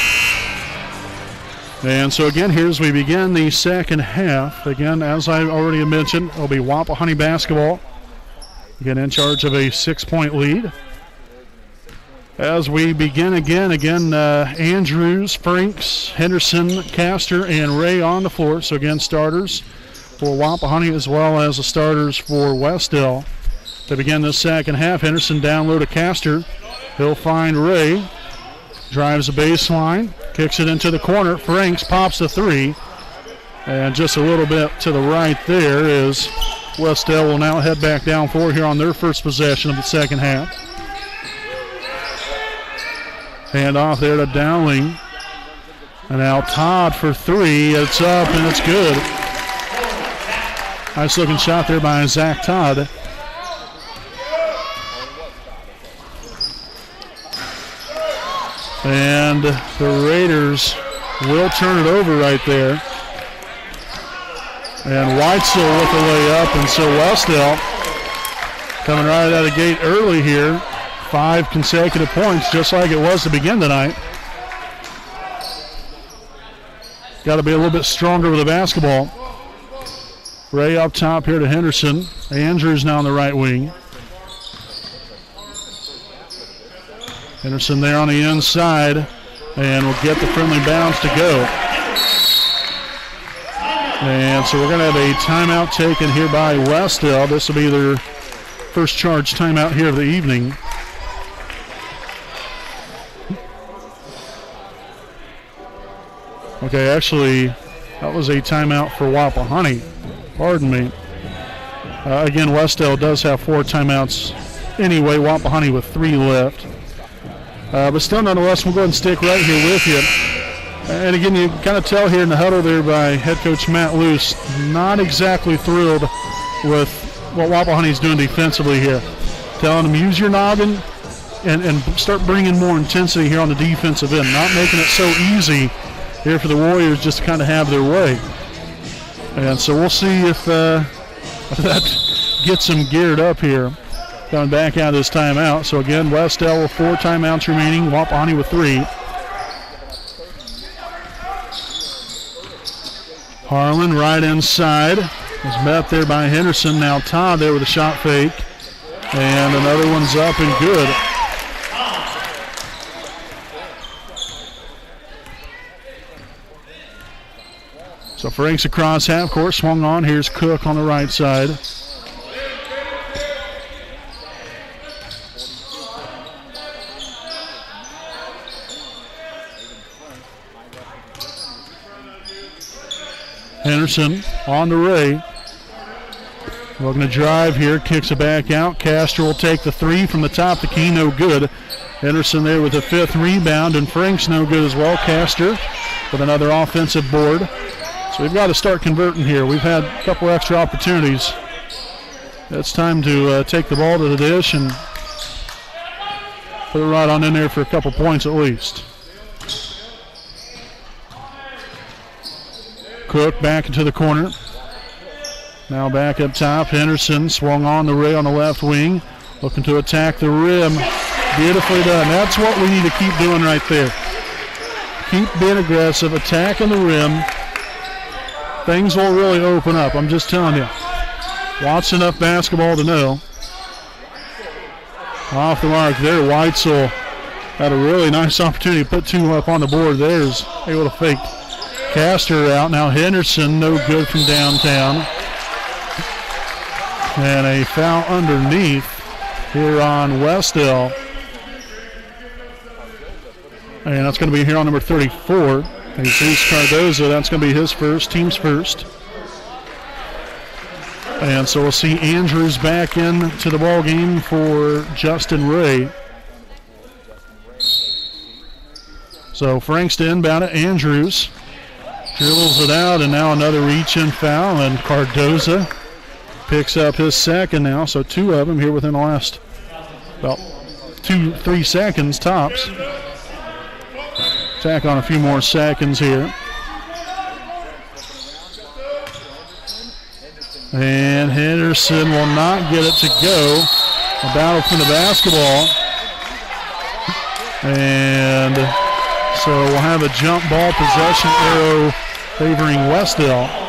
And so again, here as we begin the second half, again, as I already mentioned, it'll be Wapahani basketball. Again, in charge of a 6-point lead. As we begin again, Andrews, Franks, Henderson, Castor, and Ray on the floor. So again, starters for Wapahani as well as the starters for Wes-Del. To begin this second half, Henderson down low to Castor. He'll find Ray. Drives the baseline, kicks it into the corner. Franks pops the three. And just a little bit to the right there is Wes-Del will now head back down forward here on their first possession of the second half. Hand off there to Dowling. And now Todd for three. It's up and it's good. Nice looking shot there by Zach Todd. And the Raiders will turn it over right there. And Whitesell with the layup, and so Wes-Del coming right out of the gate early here. 5 consecutive points, just like it was to begin tonight. Got to be a little bit stronger with the basketball. Ray up top here to Henderson. Andrews now on the right wing. Henderson there on the inside, and will get the friendly bounce to go. And so we're going to have a timeout taken here by Wes-Del. This will be their first charge timeout here of the evening. Okay, actually, that was a timeout for Wapahani. Pardon me. Again, Wes-Del does have 4 timeouts anyway. Wapahani with 3 left. But still, nonetheless, we'll go ahead and stick right here with you. And again, you kind of tell here in the huddle there by head coach Matt Luce, not exactly thrilled with what Wapahani's doing defensively here. Telling them, use your noggin and start bringing more intensity here on the defensive end. Not making it so easy here for the Warriors just to kind of have their way. And so we'll see if that gets them geared up here. Coming back out of this timeout. So again, Wes-Del with 4 timeouts remaining, Wapahani with 3. Harlan right inside. Was met there by Henderson. Now Todd there with a shot fake. And another one's up and good. So Franks across half court, swung on. Here's Cook on the right side. Henderson on to Ray. Looking to drive here, kicks it back out. Castor will take the three from the top of the key, no good. Henderson there with the 5th rebound, and Frank's no good as well. Castor with another offensive board. So we've got to start converting here. We've had a couple extra opportunities. It's time to take the ball to the dish and put it right on in there for a couple points at least. Cook back into the corner. Now back up top. Henderson swung on the Ray on the left wing. Looking to attack the rim. Beautifully done. That's what we need to keep doing right there. Keep being aggressive, attacking the rim. Things will really open up. I'm just telling you. Watch enough basketball to know. Off the mark there. Weitzel had a really nice opportunity to put 2 up on the board. There's able to fake. Castor out. Now Henderson, no good from downtown. And a foul underneath here on Wes-Del. And that's going to be here on number 34. Jesus Cardozo, that's going to be his first, team's first. And so we'll see Andrews back into the ball game for Justin Ray. So Franks to inbound it. Andrews dribbles it out, and now another reach-in foul, and Cardozo picks up his second now, so 2 of them here within the last about 2-3 seconds tops. Tack on a few more seconds here. And Henderson will not get it to go. A battle for the basketball. And so we'll have a jump ball possession arrow favoring Wes-Del.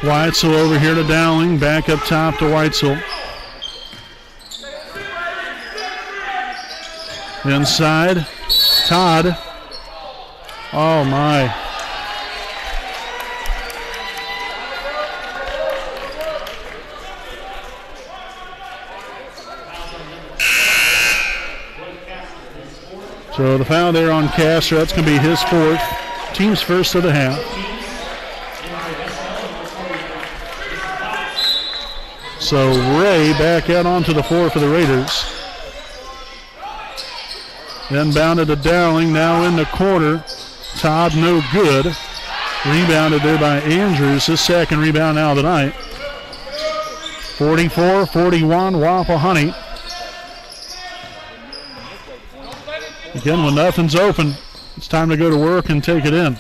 Weitzel over here to Dowling, back up top to Weitzel. Inside, Todd. Oh my. So the foul there on Castro, that's going to be his 4th, team's first of the half. So Ray back out onto the floor for the Raiders. Inbounded to Dowling, now in the corner. Todd no good. Rebounded there by Andrews, his second rebound now tonight. 44-41 Wapahani. Again, when nothing's open, it's time to go to work and take it in.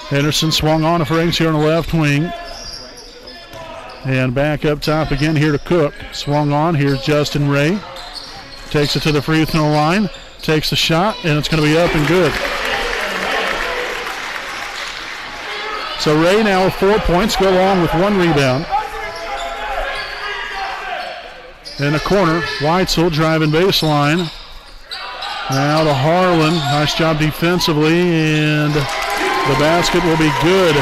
Henderson swung on to Franks here on the left wing. And back up top again here to Cook. Swung on, here's Justin Ray. Takes it to the free throw line. Takes the shot, and it's going to be up and good. So Ray now with 4 points, go along with 1 rebound. In the corner, Weitzel driving baseline. Now to Harlan. Nice job defensively, and the basket will be good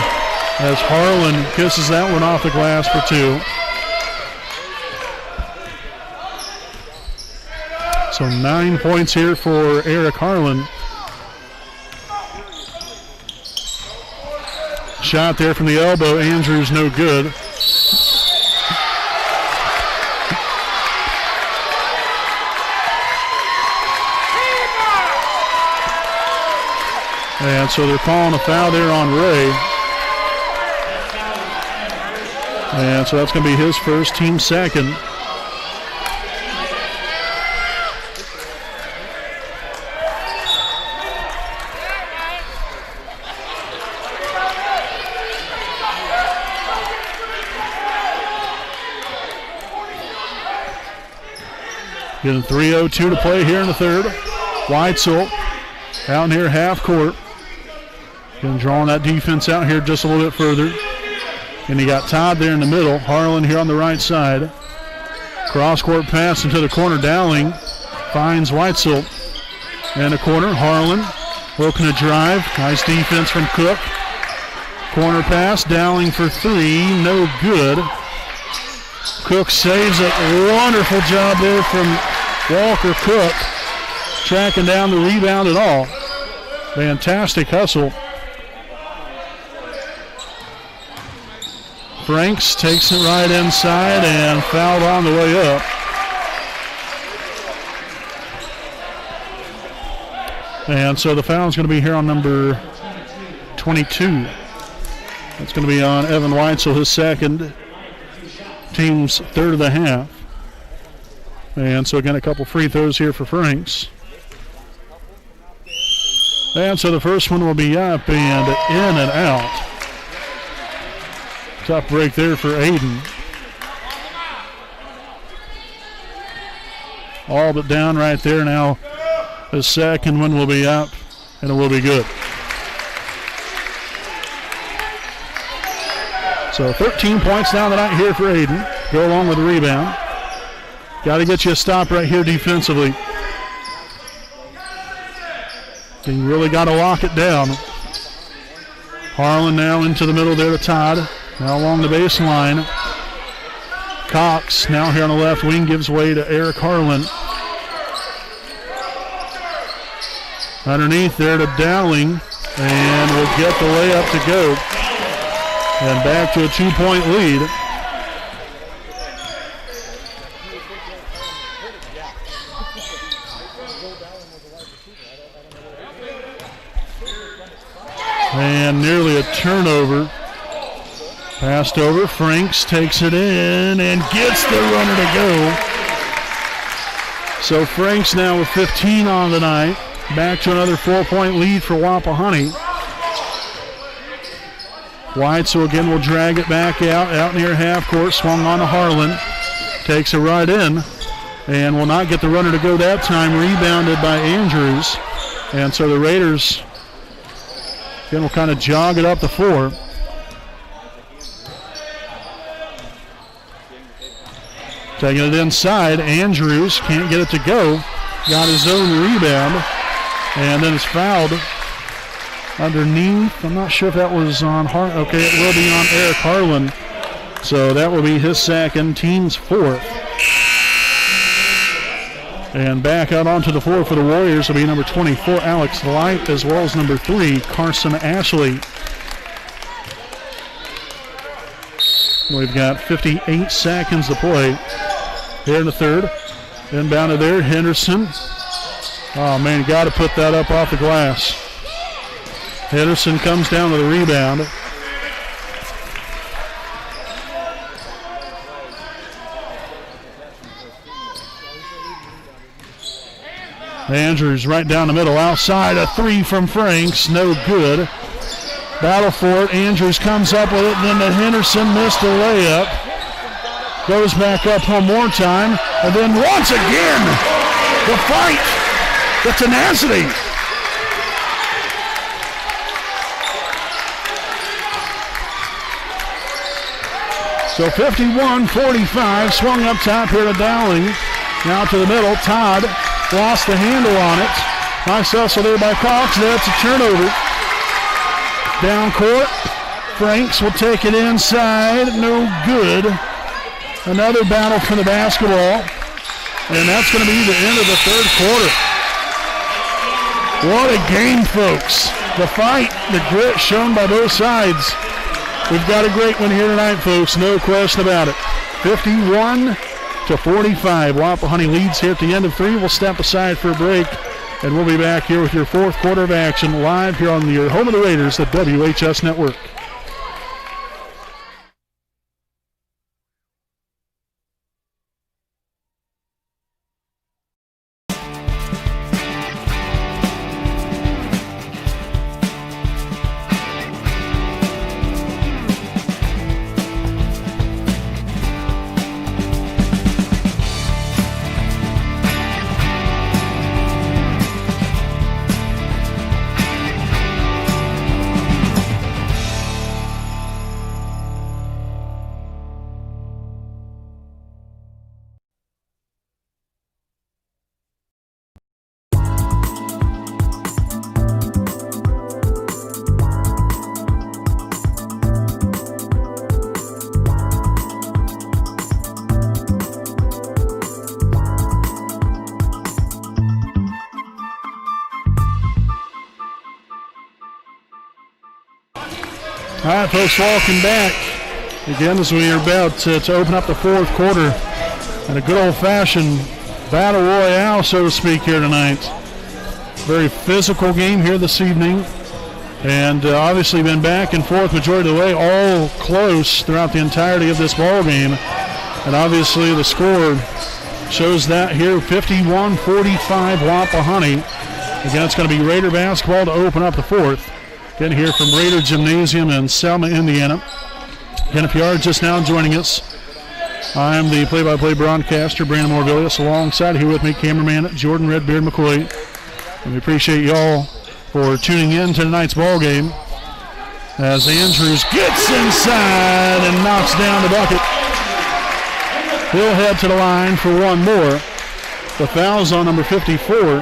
as Harlan kisses that one off the glass for 2. So 9 points here for Eric Harlan. Shot there from the elbow. Andrews no good. And so they're calling a foul there on Ray. And so that's going to be his first, team second. Getting 3:02 to play here in the third. Weitzel out in here half court. Been drawing that defense out here just a little bit further. And you got Todd there in the middle. Harlan here on the right side. Cross-court pass into the corner. Dowling finds Weitzel in the corner. Harlan looking to drive. Nice defense from Cook. Corner pass. Dowling for three. No good. Cook saves it. Wonderful job there from Walker Cook. Tracking down the rebound at all. Fantastic hustle. Franks takes it right inside and fouled on the way up. And so the foul is going to be here on number 22. That's going to be on Evan Weitzel, his second, team's third of the half. And so again, a couple free throws here for Franks. And so the first one will be up and in and out. Tough break there for Aiden. All but down right there. Now the second one will be up and it will be good. So 13 points down the night here for Aiden. Go along with the rebound. Got to get you a stop right here defensively. You really got to lock it down. Harlan now into the middle there to Todd. Now along the baseline. Cox now here on the left wing gives way to Eric Harlan. Underneath there to Dowling. And will get the layup to go. And back to a 2-point lead. And nearly a turnover. Passed over. Franks takes it in and gets the runner to go. So Franks now with 15 on the night. Back to another 4-point lead for Wapahani. Weitzel again will drag it back out near half court. Swung on to Harlan. Takes it right in. And will not get the runner to go that time. Rebounded by Andrews. And so the Raiders again will kind of jog it up the floor. Taking it inside. Andrews can't get it to go. Got his own rebound. And then is fouled underneath. I'm not sure if that was on Harlan. Okay, it will be on Eric Harlan. So that will be his second, team's fourth. And back out onto the floor for the Warriors will be number 24, Alex Light, as well as number 3, Carson Ashley. We've got 58 seconds to play here in the third. Inbounded there, Henderson. Oh, man, you got to put that up off the glass. Henderson comes down with a rebound. Andrews right down the middle, outside, a three from Franks, no good. Battle for it, Andrews comes up with it, then to Henderson, missed a layup. Goes back up one more time, and then once again, the fight, the tenacity. So 51-45, swung up top here to Dowling. Now to the middle, Todd lost the handle on it. Nice hustle there by Cox. That's a turnover. Down court, Franks will take it inside. No good. Another battle for the basketball. And that's going to be the end of the third quarter. What a game, folks. The fight, the grit shown by both sides. We've got a great one here tonight, folks. No question about it. 51-45. Wapahani leads here at the end of three. We'll step aside for a break, and we'll be back here with your fourth quarter of action live here on your home of the Raiders, the WHS Network. All right, folks, welcome back. Again, as we are about to open up the fourth quarter and a good old-fashioned battle royale, so to speak, here tonight. Very physical game here this evening, and obviously been back and forth majority of the way, all close throughout the entirety of this ball game. And obviously the score shows that here, 51-45 Wapahani. Again, it's going to be Raider basketball to open up the fourth. Again, here from Raider Gymnasium in Selma, Indiana. Again, if you are just now joining us, I am the play-by-play broadcaster, Brandon Morvillius. Alongside here with me, cameraman Jordan Redbeard McCoy. And we appreciate y'all for tuning in to tonight's ball game as Andrews gets inside and knocks down the bucket. He'll head to the line for one more. The foul's on number 54,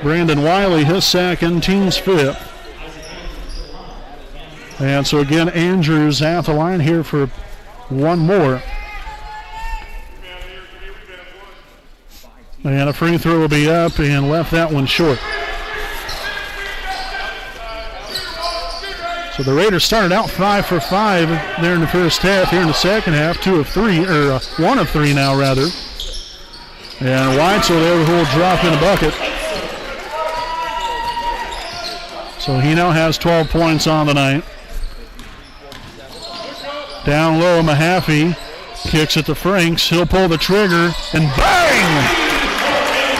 Brandon Wiley, his second, team's fifth. And so again, Andrews at the line here for one more. And a free throw will be up and left that one short. So the Raiders started out 5 for 5 there in the first half. Here in the second half, 1 of 3 now rather. And Weitzel there who will drop in a bucket. So he now has 12 points on the night. Down low, Mahaffey kicks it to Franks. He'll pull the trigger, and bang!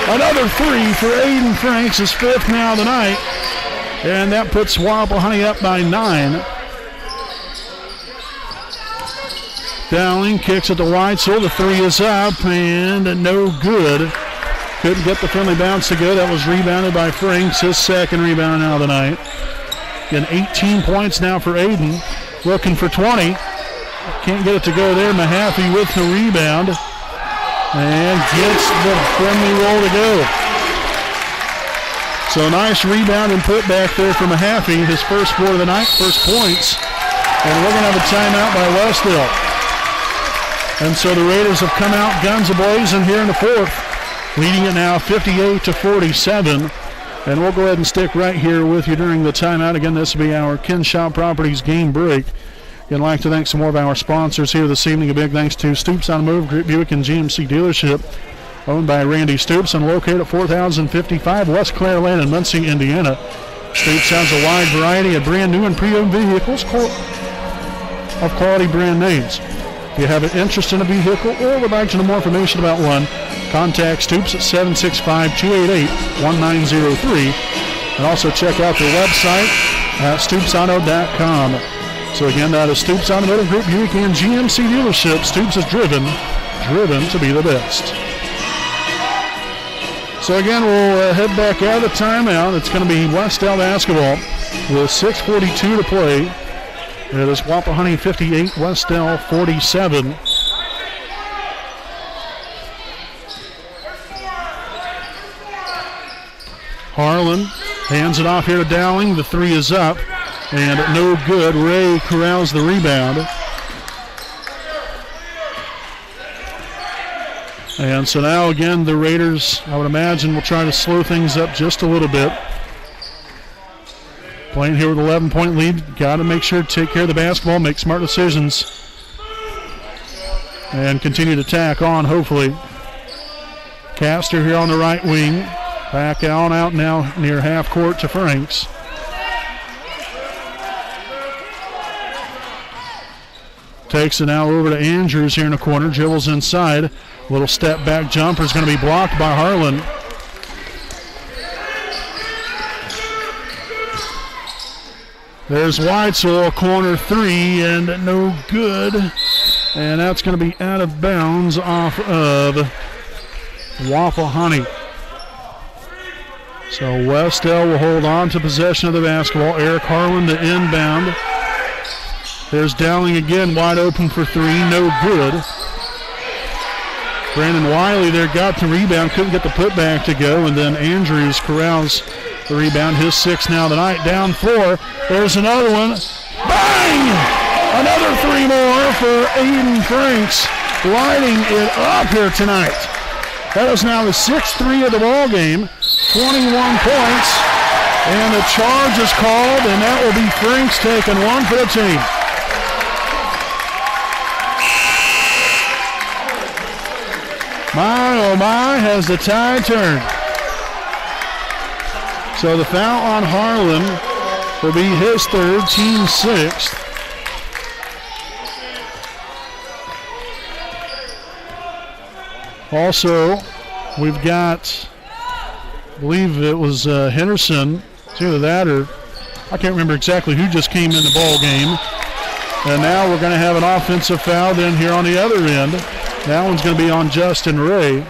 Another three for Aiden Franks, his fifth now tonight. And that puts Wapahani up by 9. Dowling kicks it to Weitzel. The three is up, and no good. Couldn't get the friendly bounce to go. That was rebounded by Franks, his second rebound now tonight. And 18 points now for Aiden. Looking for 20. Can't get it to go there. Mahaffey with the rebound. And gets the friendly roll to go. So nice rebound and put back there for Mahaffey. His first score of the night, first points. And we're going to have a timeout by Wes-Del. And so the Raiders have come out guns a-blazing here in the fourth. Leading it now 58-47. And we'll go ahead and stick right here with you during the timeout. Again, this will be our Kenshaw Properties game break. I'd like to thank some more of our sponsors here this evening. A big thanks to Stoops Automotive Group Buick and GMC dealership, owned by Randy Stoops and located at 4055 West Clare Lane in Muncie, Indiana. Stoops has a wide variety of brand new and pre-owned vehicles of quality brand names. If you have an interest in a vehicle or would like to know more information about one, contact Stoops at 765-288-1903. And also check out their website at stoopsauto.com. So again, that is Stoops Automotive Group, Buick and GMC dealership. Stoops is driven to be the best. So again, we'll head back out of the timeout. It's going to be Wes-Del basketball with 6:42 to play. It is Wapahani 58, Wes-Del 47. Harlan hands it off here to Dowling. The three is up. And no good. Ray corrals the rebound. And so now again the Raiders, I would imagine, will try to slow things up just a little bit. Playing here with an 11-point lead. Got to make sure to take care of the basketball, make smart decisions, and continue to tack on, hopefully. Castor here on the right wing. Back on out now near half court to Franks. Takes it now over to Andrews here in the corner. Dribbles inside. Little step back jumper is going to be blocked by Harlan. There's Weitzel, corner three, and no good. And that's going to be out of bounds off of Wapahani. So Wes-Del will hold on to possession of the basketball. Eric Harlan to inbound. There's Dowling again, wide open for three, no good. Brandon Wiley there got the rebound, couldn't get the putback to go, and then Andrews corrals the rebound, his sixth now tonight. Down four, there's another one. Bang! Another three more for Aiden Franks, lighting it up here tonight. That is now the 6th three of the ball game, 21 points. And the charge is called, and that will be Franks taking one for the team. My, oh my, has the tide turned. So the foul on Harlan will be his third, team sixth. Also, we've got, I believe it was Henderson. It's either that or I can't remember exactly who just came in the ball game. And now we're going to have an offensive foul then here on the other end. That one's going to be on Justin Ray.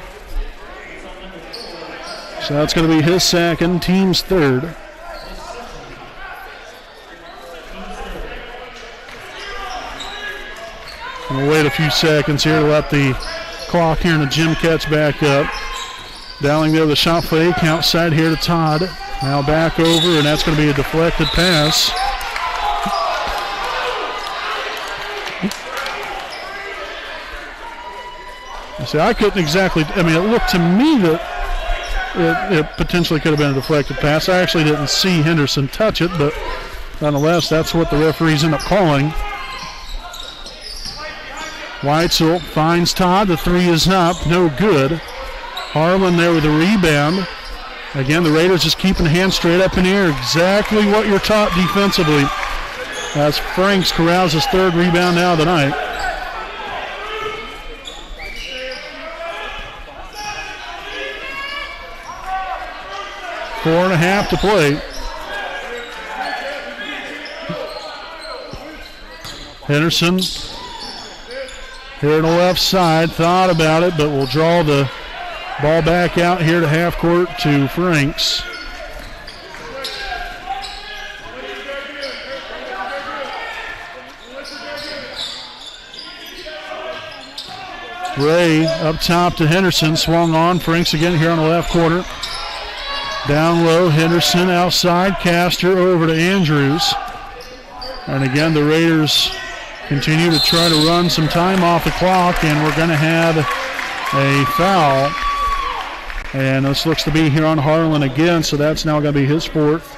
So that's going to be his second, team's third. And we'll wait a few seconds here to let the clock here in the gym catch back up. Dowling there with a shot fake outside here to Todd. Now back over, and that's going to be a deflected pass. See, I couldn't exactly, it looked to me that it potentially could have been a deflected pass. I actually didn't see Henderson touch it, but nonetheless, that's what the referees end up calling. Weitzel finds Todd. The three is up, no good. Harlan there with the rebound. Again, the Raiders just keeping the hands straight up in the air. Exactly what you're taught defensively. As Franks corrals his third rebound now of the night. Four and a half to play. Henderson here on the left side, thought about it, but will draw the ball back out here to half court to Franks. Ray up top to Henderson, swung on. Franks again here on the left quarter. Down low, Henderson outside, Castor over to Andrews. And again, the Raiders continue to try to run some time off the clock, and we're going to have a foul. And this looks to be here on Harlan again, so that's now going to be his fourth.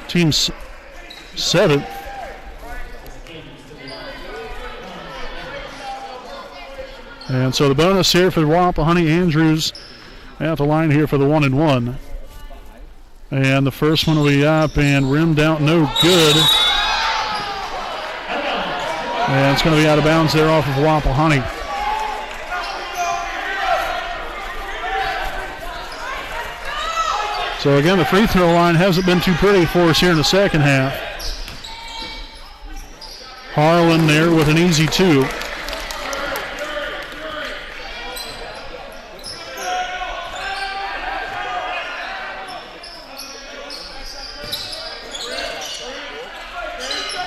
Team's seventh. And so the bonus here for the Wapahani. Andrews at the line here for the 1-and-1. And the first one will be up and rimmed out, no good. And it's going to be out of bounds there off of Wapahani. So again, the free throw line hasn't been too pretty for us here in the second half. Harlan there with an easy two.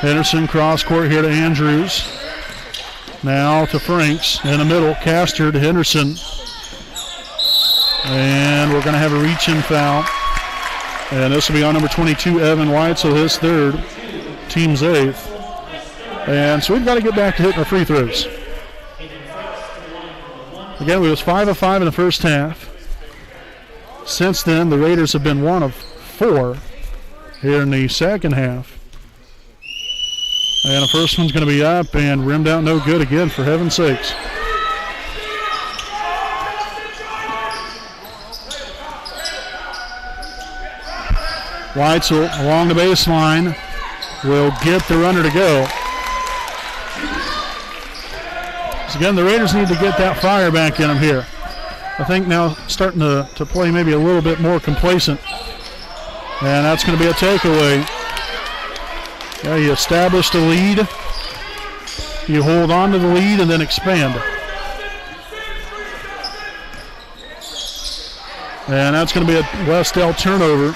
Henderson cross court here to Andrews. Now to Franks in the middle. Castor to Henderson. And we're going to have a reach-in foul. And this will be on number 22, Evan Weitzel, his third, team's eighth. And so we've got to get back to hitting our free throws. Again, we was 5 of 5 in the first half. Since then, the Raiders have been 1 of 4 here in the second half. And the first one's going to be up and rimmed out, no good again, for heaven's sakes. Weitzel along the baseline will get the runner to go. So again, the Raiders need to get that fire back in them here. I think now starting to play maybe a little bit more complacent. And that's going to be a takeaway. Yeah, you establish the lead, you hold on to the lead, and then expand. And that's going to be a Wes-Del turnover.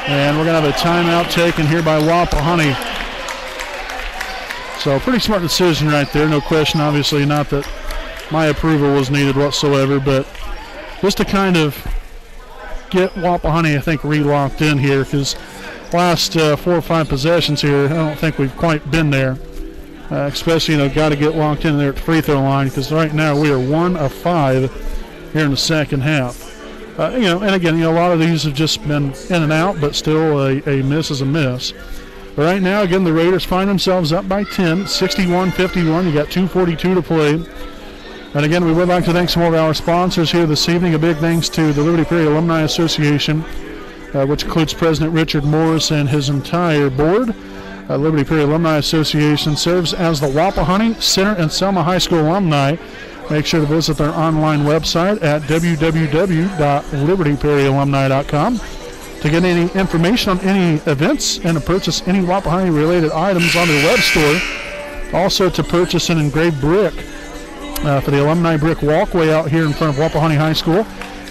And we're going to have a timeout taken here by Wapahani. So pretty smart decision right there, no question. Obviously not that my approval was needed whatsoever, but just to kind of get Wapahani, I think, re-locked in here, because last 4 or 5 possessions here, I don't think we've quite been there. Especially, got to get locked in there at the free throw line, because right now we are 1 of 5 here in the second half. And again, a lot of these have just been in and out, but still a miss is a miss. But right now, again, the Raiders find themselves up by 10, 61-51. You got 2:42 to play. And again, we would like to thank some of our sponsors here this evening. A big thanks to the Liberty Prairie Alumni Association, which includes President Richard Morris and his entire board. Liberty Prairie Alumni Association serves as the Wapahani, Center, and Selma High School alumni. Make sure to visit their online website at www.libertyprairiealumni.com to get any information on any events and to purchase any Wapahani-related items on their web store. Also to purchase an engraved brick for the alumni brick walkway out here in front of Wapahani High School.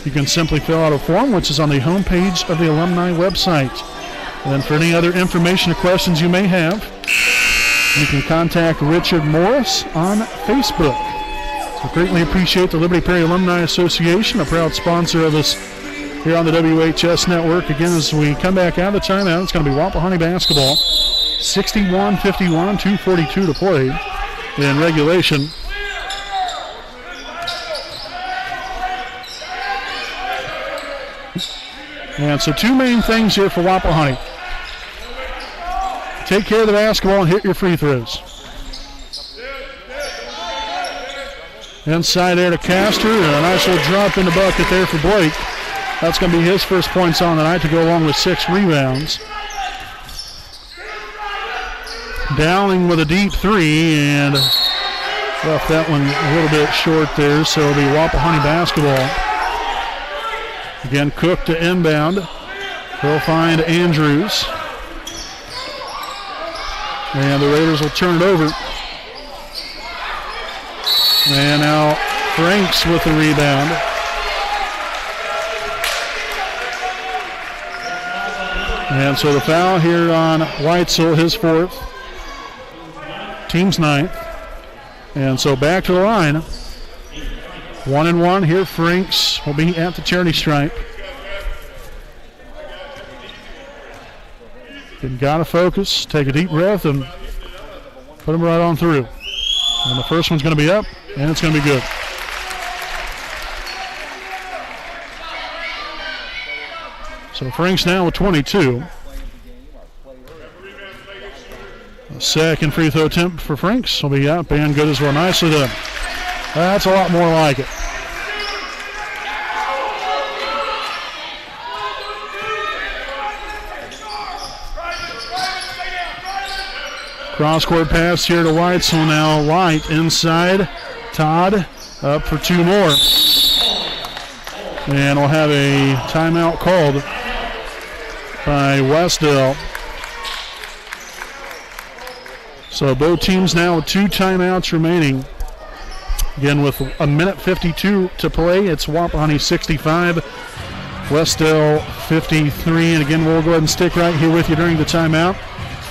You can simply fill out a form, which is on the homepage of the alumni website. And then for any other information or questions you may have, you can contact Richard Morris on Facebook. We greatly appreciate the Liberty Prairie Alumni Association, a proud sponsor of us here on the WHS Network. Again, as we come back out of the timeout, it's going to be Wapahani basketball. 61-51, 2:42 to play in regulation. And so two main things here for Wapahani. Take care of the basketball and hit your free throws. Inside there to Castor. A nice little drop in the bucket there for Blake. That's going to be his first points on the night to go along with 6 rebounds. Dowling with a deep three and left that one a little bit short there, so it'll be Wapahani basketball. Again, Cook to inbound. He'll find Andrews. And the Raiders will turn it over. And now Franks with the rebound. And so the foul here on Weitzel, his 4th. Team's 9th. And so back to the line. 1-1 here. Franks will be at the charity stripe. Got to focus, take a deep breath, and put him right on through. And the first one's going to be up, and it's going to be good. So Franks now with 22. The second free throw attempt for Franks will be up and good as well. Nicely done. That's a lot more like it. Cross-court pass here to Weitzel now. Light inside. Todd up for 2 more. And we'll have a timeout called by Wes-Del. So both teams now with 2 timeouts remaining. Again, with 1:52 to play, it's Wapahani 65, Wes-Del 53. And again, we'll go ahead and stick right here with you during the timeout.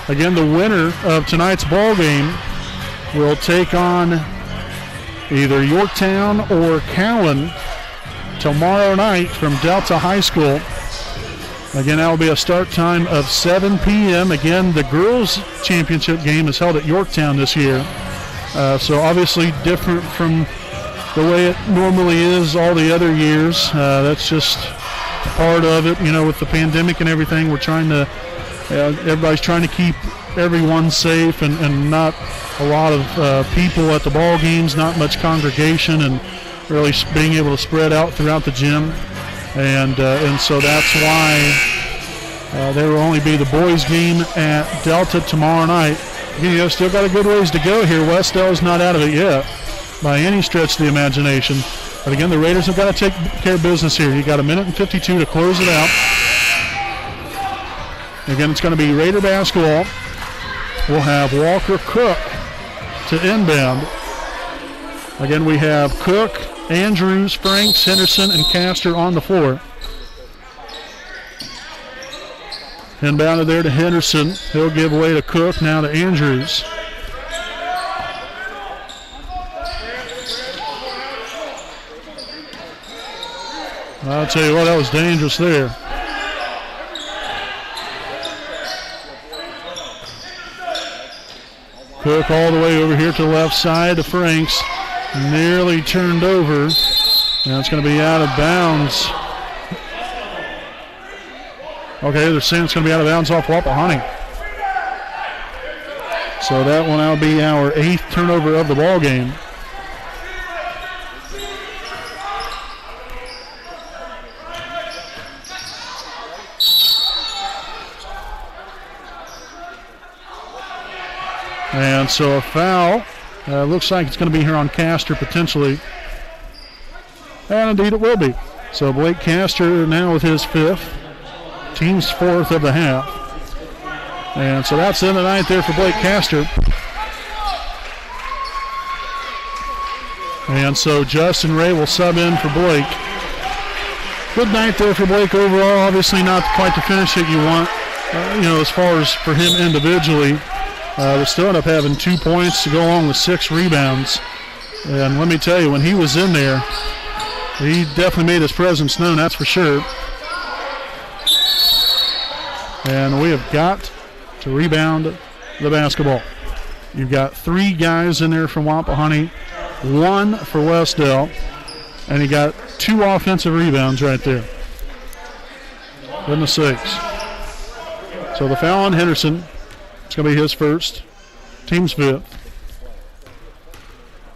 Again, the winner of tonight's ball game will take on either Yorktown or Cowan tomorrow night from Delta High School. Again, that will be a start time of 7 p.m. Again, the girls' championship game is held at Yorktown this year. So obviously different from the way it normally is all the other years. That's just part of it, with the pandemic and everything. We're trying to everybody's trying to keep everyone safe and not a lot of people at the ball games, not much congregation, and really being able to spread out throughout the gym. And so that's why there will only be the boys' game at Delta tomorrow night. Again, still got a good ways to go here. Wes-Del's not out of it yet by any stretch of the imagination. But again, the Raiders have got to take care of business here. You got 1:52 to close it out. Again, it's going to be Raider basketball. We'll have Walker Cook to inbound. Again, we have Cook, Andrews, Franks, Henderson, and Castor on the floor. Inbounded there to Henderson. He'll give away to Cook, now to Andrews. I'll tell you what, that was dangerous there. Cook all the way over here to the left side to Franks. Nearly turned over. Now it's going to be out of bounds. Okay, they're saying it's going to be out of bounds off Wapahani. So that will now be our 8th turnover of the ball game. And so a foul. Looks like it's going to be here on Castor potentially. And indeed it will be. So Blake Castor now with his 5th. Team's 4th of the half. And so that's in the night there for Blake Castor. And so Justin Ray will sub in for Blake. Good night there for Blake overall. Obviously not quite the finish that you want, as far as for him individually. They still end up having 2 points to go along with 6 rebounds. And let me tell you, when he was in there, he definitely made his presence known, that's for sure. And we have got to rebound the basketball. You've got 3 guys in there from Wapahani, 1 for Wes-Del, and you got 2 offensive rebounds right there. Goodness sakes. So the foul on Henderson. It's going to be his first. Team's 5th.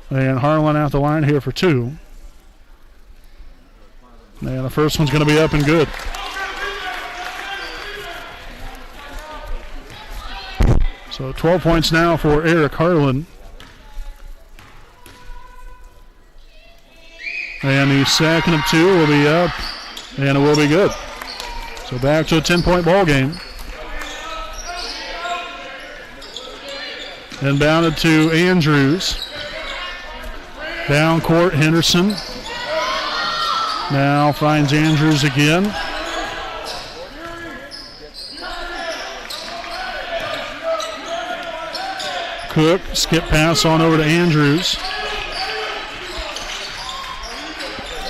And Harlan out the line here for 2. And the first one's going to be up and good. So 12 points now for Eric Harlan. And the second of 2 will be up, and it will be good. So back to a 10-point ball game. Inbounded to Andrews. Down court, Henderson. Now finds Andrews again. Cook, skip pass on over to Andrews.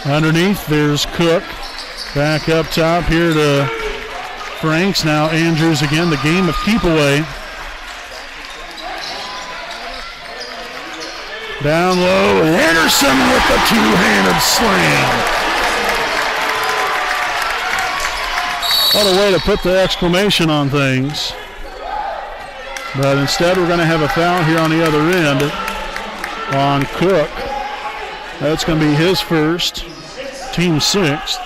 Underneath, there's Cook. Back up top here to Franks. Now Andrews again, the game of keep away. Down low, Henderson with the two-handed slam. What a way to put the exclamation on things. But instead we're going to have a foul here on the other end on Cook. That's going to be his first, team 6th.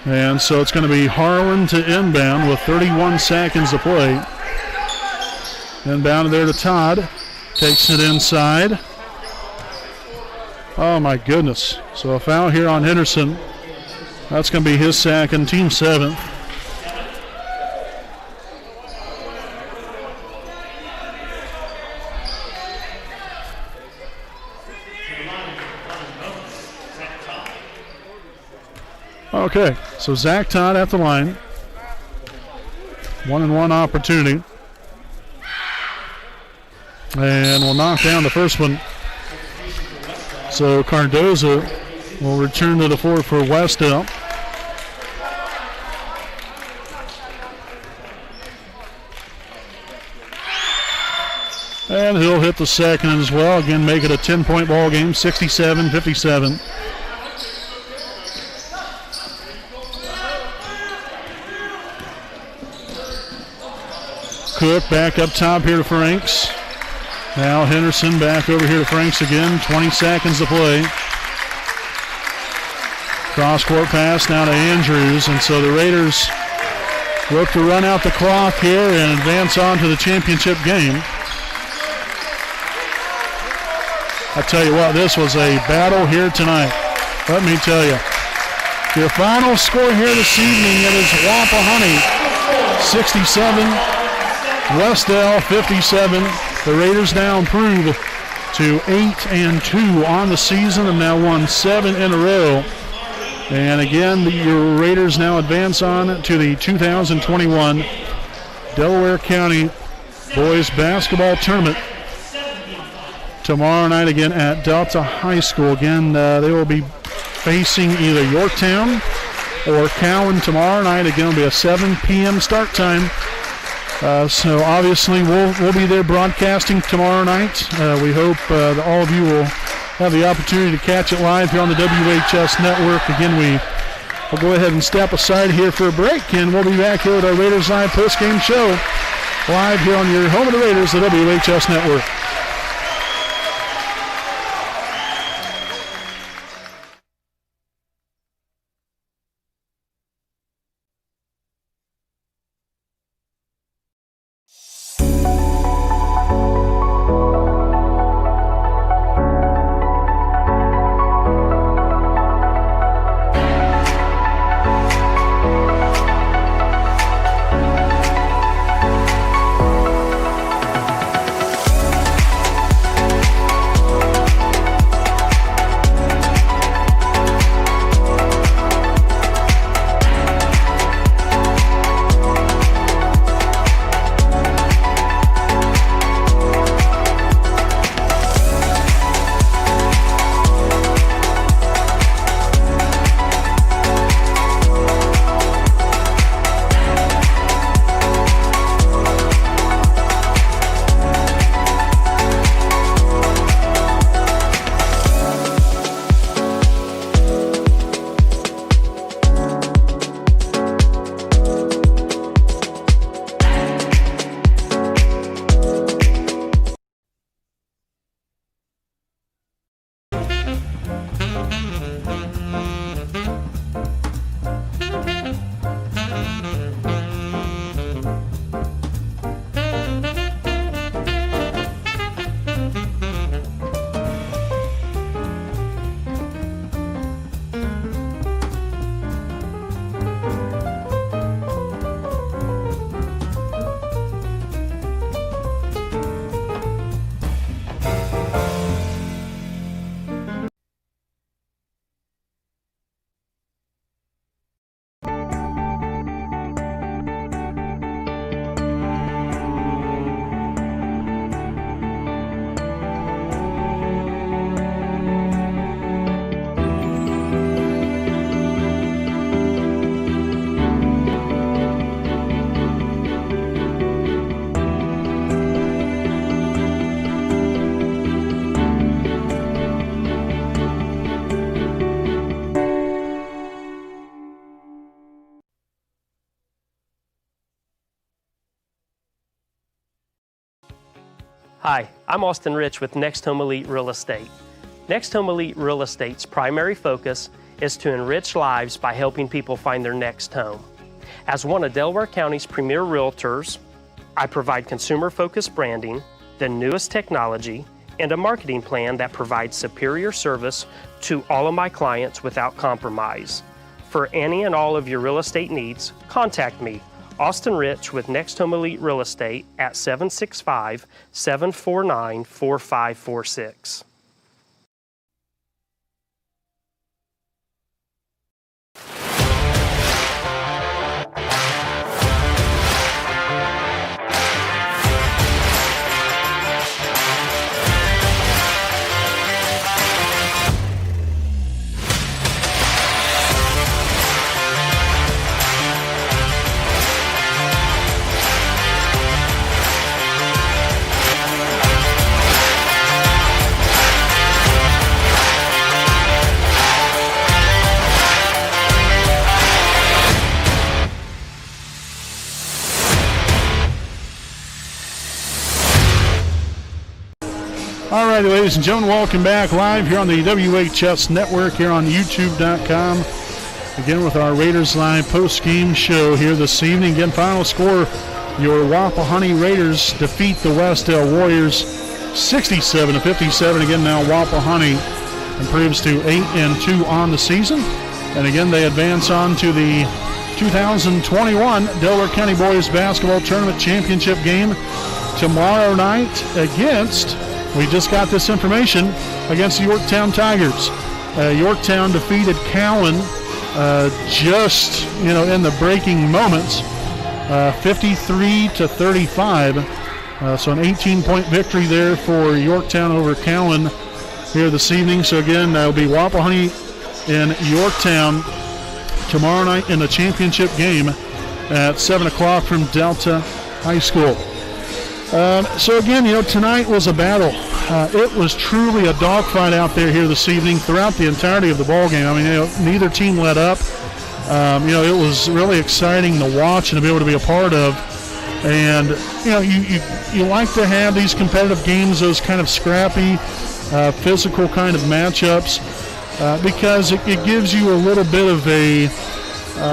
And so it's going to be Harlan to inbound with 31 seconds to play. Inbound there to Todd. Takes it inside. Oh my goodness. So a foul here on Henderson. That's going to be his second, team 7th. Okay, so Zach Todd at the line. 1-and-1 opportunity. And we'll knock down the first one. So Cardoza will return to the floor for Wes-Del. And he'll hit the second as well. Again, make it a 10-point ball game, 67-57. Cook back up top here to Franks. Now Henderson back over here to Franks again. 20 seconds to play. Cross-court pass now to Andrews. And so the Raiders look to run out the clock here and advance on to the championship game. I tell you what, this was a battle here tonight. Let me tell you. Your final score here this evening, it is Wapahani 67. Wes-Del 57. The Raiders now improve to 8-2 on the season and now won 7 in a row. And again, your Raiders now advance on to the 2021 Delaware County Boys Basketball Tournament tomorrow night again at Delta High School. Again, they will be facing either Yorktown or Cowan tomorrow night. Again, it'll be a 7 p.m. start time. So obviously we'll be there broadcasting tomorrow night. We hope that all of you will have the opportunity to catch it live here on the WHS Network. Again, we We'll go ahead and step aside here for a break, and we'll be back here with our Raiders Live post-game show, live here on your home of the Raiders, the WHS Network. Hi, I'm Austin Rich with Next Home Elite Real Estate. Next Home Elite Real Estate's primary focus is to enrich lives by helping people find their next home. As one of Delaware County's premier realtors, I provide consumer-focused branding, the newest technology, and a marketing plan that provides superior service to all of my clients without compromise. For any and all of your real estate needs, contact me, Austin Rich with Next Home Elite Real Estate at 765-749-4546. All right, ladies and gentlemen, welcome back live here on the WHS Network here on YouTube.com. Again with our Raiders Live post-game show here this evening. Again, final score, your Wapahani Raiders defeat the Wes-Del Warriors 67-57. Again, now Wapahani improves to 8-2 on the season. And again, they advance on to the 2021 Delaware County Boys Basketball Tournament Championship game tomorrow night against... We just got this information against the Yorktown Tigers. Yorktown defeated Cowan just, in the breaking moments, 53-35. So an 18-point victory there for Yorktown over Cowan here this evening. So again, it'll be Wapahani in Yorktown tomorrow night in the championship game at 7 o'clock from Delta High School. So again, tonight was a battle. It was truly a dogfight out there here this evening throughout the entirety of the ball game. I mean, neither team let up. It was really exciting to watch and to be able to be a part of. And, you like to have these competitive games, those kind of scrappy, physical kind of matchups, because it gives you a little bit of a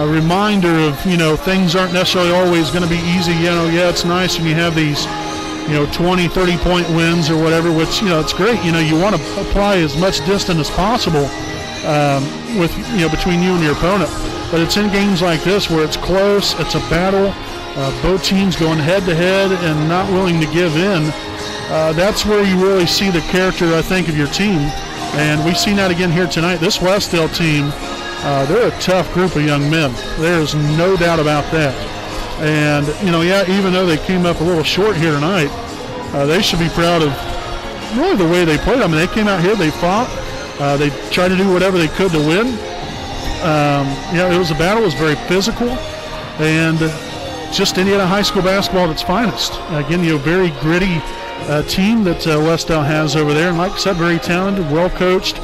reminder of, things aren't necessarily always going to be easy. It's nice when you have these, 20, 30-point wins or whatever, which, it's great. You want to apply as much distance as possible with, between you and your opponent. But it's in games like this where it's close, it's a battle, both teams going head-to-head and not willing to give in. That's where you really see the character, I think, of your team. And we've seen that again here tonight. This Wes-Del team, they're a tough group of young men. There's no doubt about that. And, even though they came up a little short here tonight, they should be proud of really the way they played. I mean, they came out here, they fought, they tried to do whatever they could to win. It was a battle, it was very physical, and just Indiana high school basketball at its finest. Again, very gritty team that Wes-Del has over there, and like I said, very talented, well coached,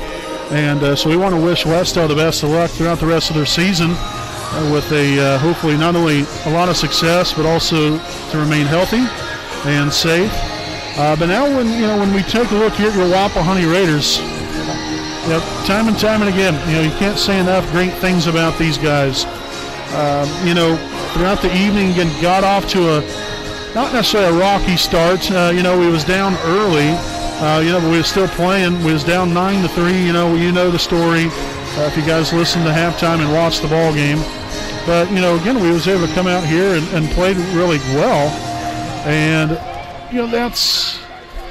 and so we want to wish Wes-Del the best of luck throughout the rest of their season with a hopefully not only a lot of success, but also to remain healthy and safe. But now when we take a look here at your Wapahani Raiders, time and time and again, you can't say enough great things about these guys. Throughout the evening, again, got off to not necessarily a rocky start. We was down early, but we was still playing. We was down 9-3. You know the story if you guys listened to halftime and watched the ball game. But, again, we was able to come out here and played really well. And, that's,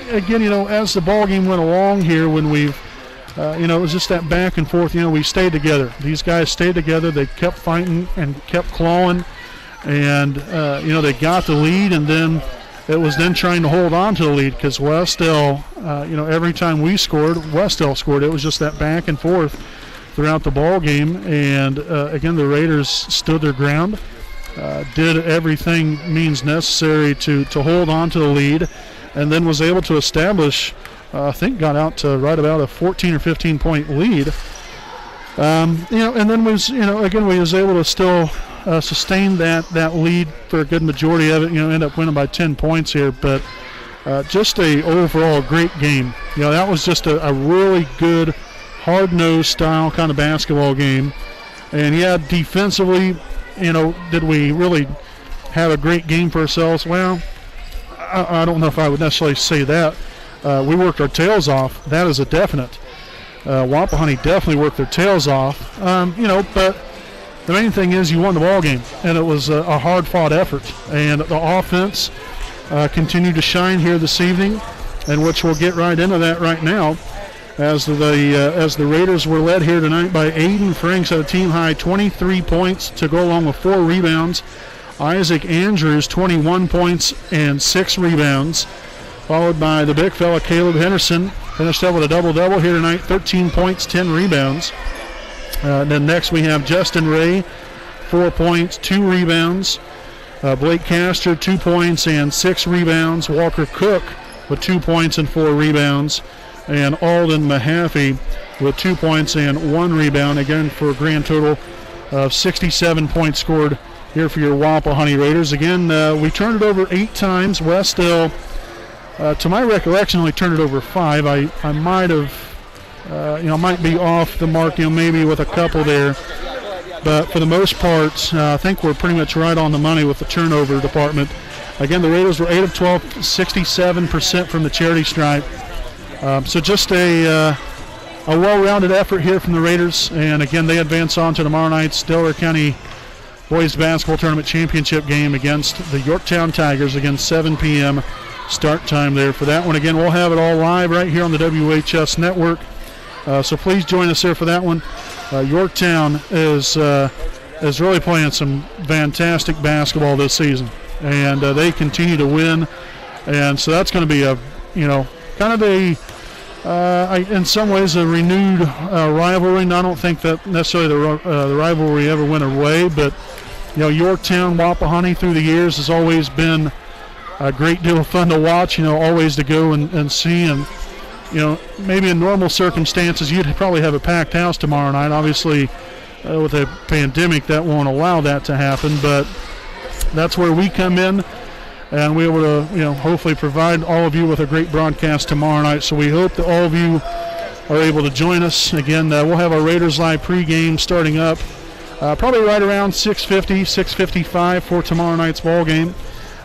again, as the ball game went along here when we've, it was just that back and forth. We stayed together. These guys stayed together. They kept fighting and kept clawing. And, they got the lead, and then it was then trying to hold on to the lead because Wes-Del, every time we scored, Wes-Del scored. It was just that back and forth throughout the ball game. And, again, the Raiders stood their ground, did everything means necessary to hold on to the lead, and then was able to establish, I think got out to right about a 14 or 15-point lead. And then was, again, we was able to still sustain that lead for a good majority of it, end up winning by 10 points here, but just a overall great game. That was just a really good, hard-nosed style kind of basketball game. And defensively, did we really have a great game for ourselves? Well, I don't know if I would necessarily say that. We worked our tails off. That is a definite. Wapahani definitely worked their tails off. But the main thing is you won the ball game, and it was a hard-fought effort. And the offense continued to shine here this evening, and which we'll get right into that right now, as the Raiders were led here tonight by Aiden Franks at a team-high 23 points to go along with 4 rebounds. Isaac Andrews, 21 points and 6 rebounds, followed by the big fella Caleb Henderson, finished up with a double-double here tonight, 13 points, 10 rebounds. Then next we have Justin Ray, 4 points, 2 rebounds. Blake Castor, 2 points and 6 rebounds. Walker Cook with 2 points and 4 rebounds. And Alden Mahaffey with 2 points and 1 rebound, again for a grand total of 67 points scored here for your Wapahani Raiders. Again, we turned it over 8 times. Wes-Del, to my recollection, only turned it over 5. I might have, might be off the mark, maybe with a couple there. But for the most part, I think we're pretty much right on the money with the turnover department. Again, the Raiders were 8 of 12, 67% from the charity stripe. So just a well-rounded effort here from the Raiders. And again, they advance on to tomorrow night's Delaware County Boys Basketball Tournament Championship game against the Yorktown Tigers, again 7 p.m. start time there for that one. Again, we'll have it all live right here on the WHS network. So please join us there for that one. Yorktown is really playing some fantastic basketball this season, and they continue to win. And so that's going to be a, kind of a, in some ways, a renewed rivalry. And I don't think that necessarily the rivalry ever went away, but Yorktown, Wapahani through the years has always been a great deal of fun to watch. Always to go and see. And maybe in normal circumstances, you'd probably have a packed house tomorrow night. Obviously, with a pandemic, that won't allow that to happen, but that's where we come in, and we're able to, hopefully provide all of you with a great broadcast tomorrow night. So we hope that all of you are able to join us. Again, we'll have our Raiders Live pregame starting up probably right around 6:50, 6:55 for tomorrow night's ball game.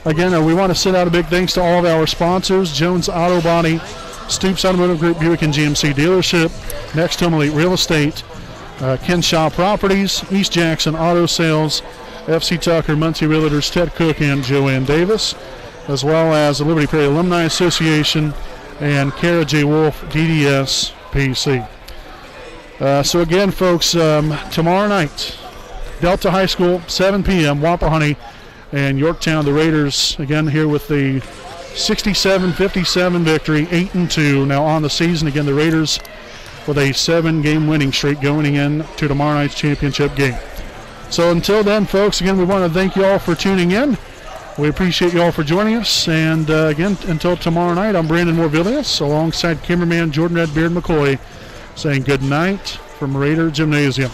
Again, we want to send out a big thanks to all of our sponsors: Jones Auto Body, Stoops Automotive Group, Buick and GMC Dealership, Next Home Elite Real Estate, Kenshaw Properties, East Jackson Auto Sales, FC Tucker, Muncie Realtors, Ted Cook, and Joanne Davis, as well as the Liberty Prairie Alumni Association and Kara J. Wolf, DDS PC. So again, folks, tomorrow night, Delta High School, 7 p.m., Wapahani and Yorktown. The Raiders, again, here with the 67-57 victory, 8-2 now on the season. Again, the Raiders with a 7-game winning streak going into tomorrow night's championship game. So until then, folks, again, we want to thank you all for tuning in. We appreciate you all for joining us. And again, until tomorrow night, I'm Brandon Morvillius, alongside cameraman Jordan Redbeard McCoy, saying good night from Raider Gymnasium.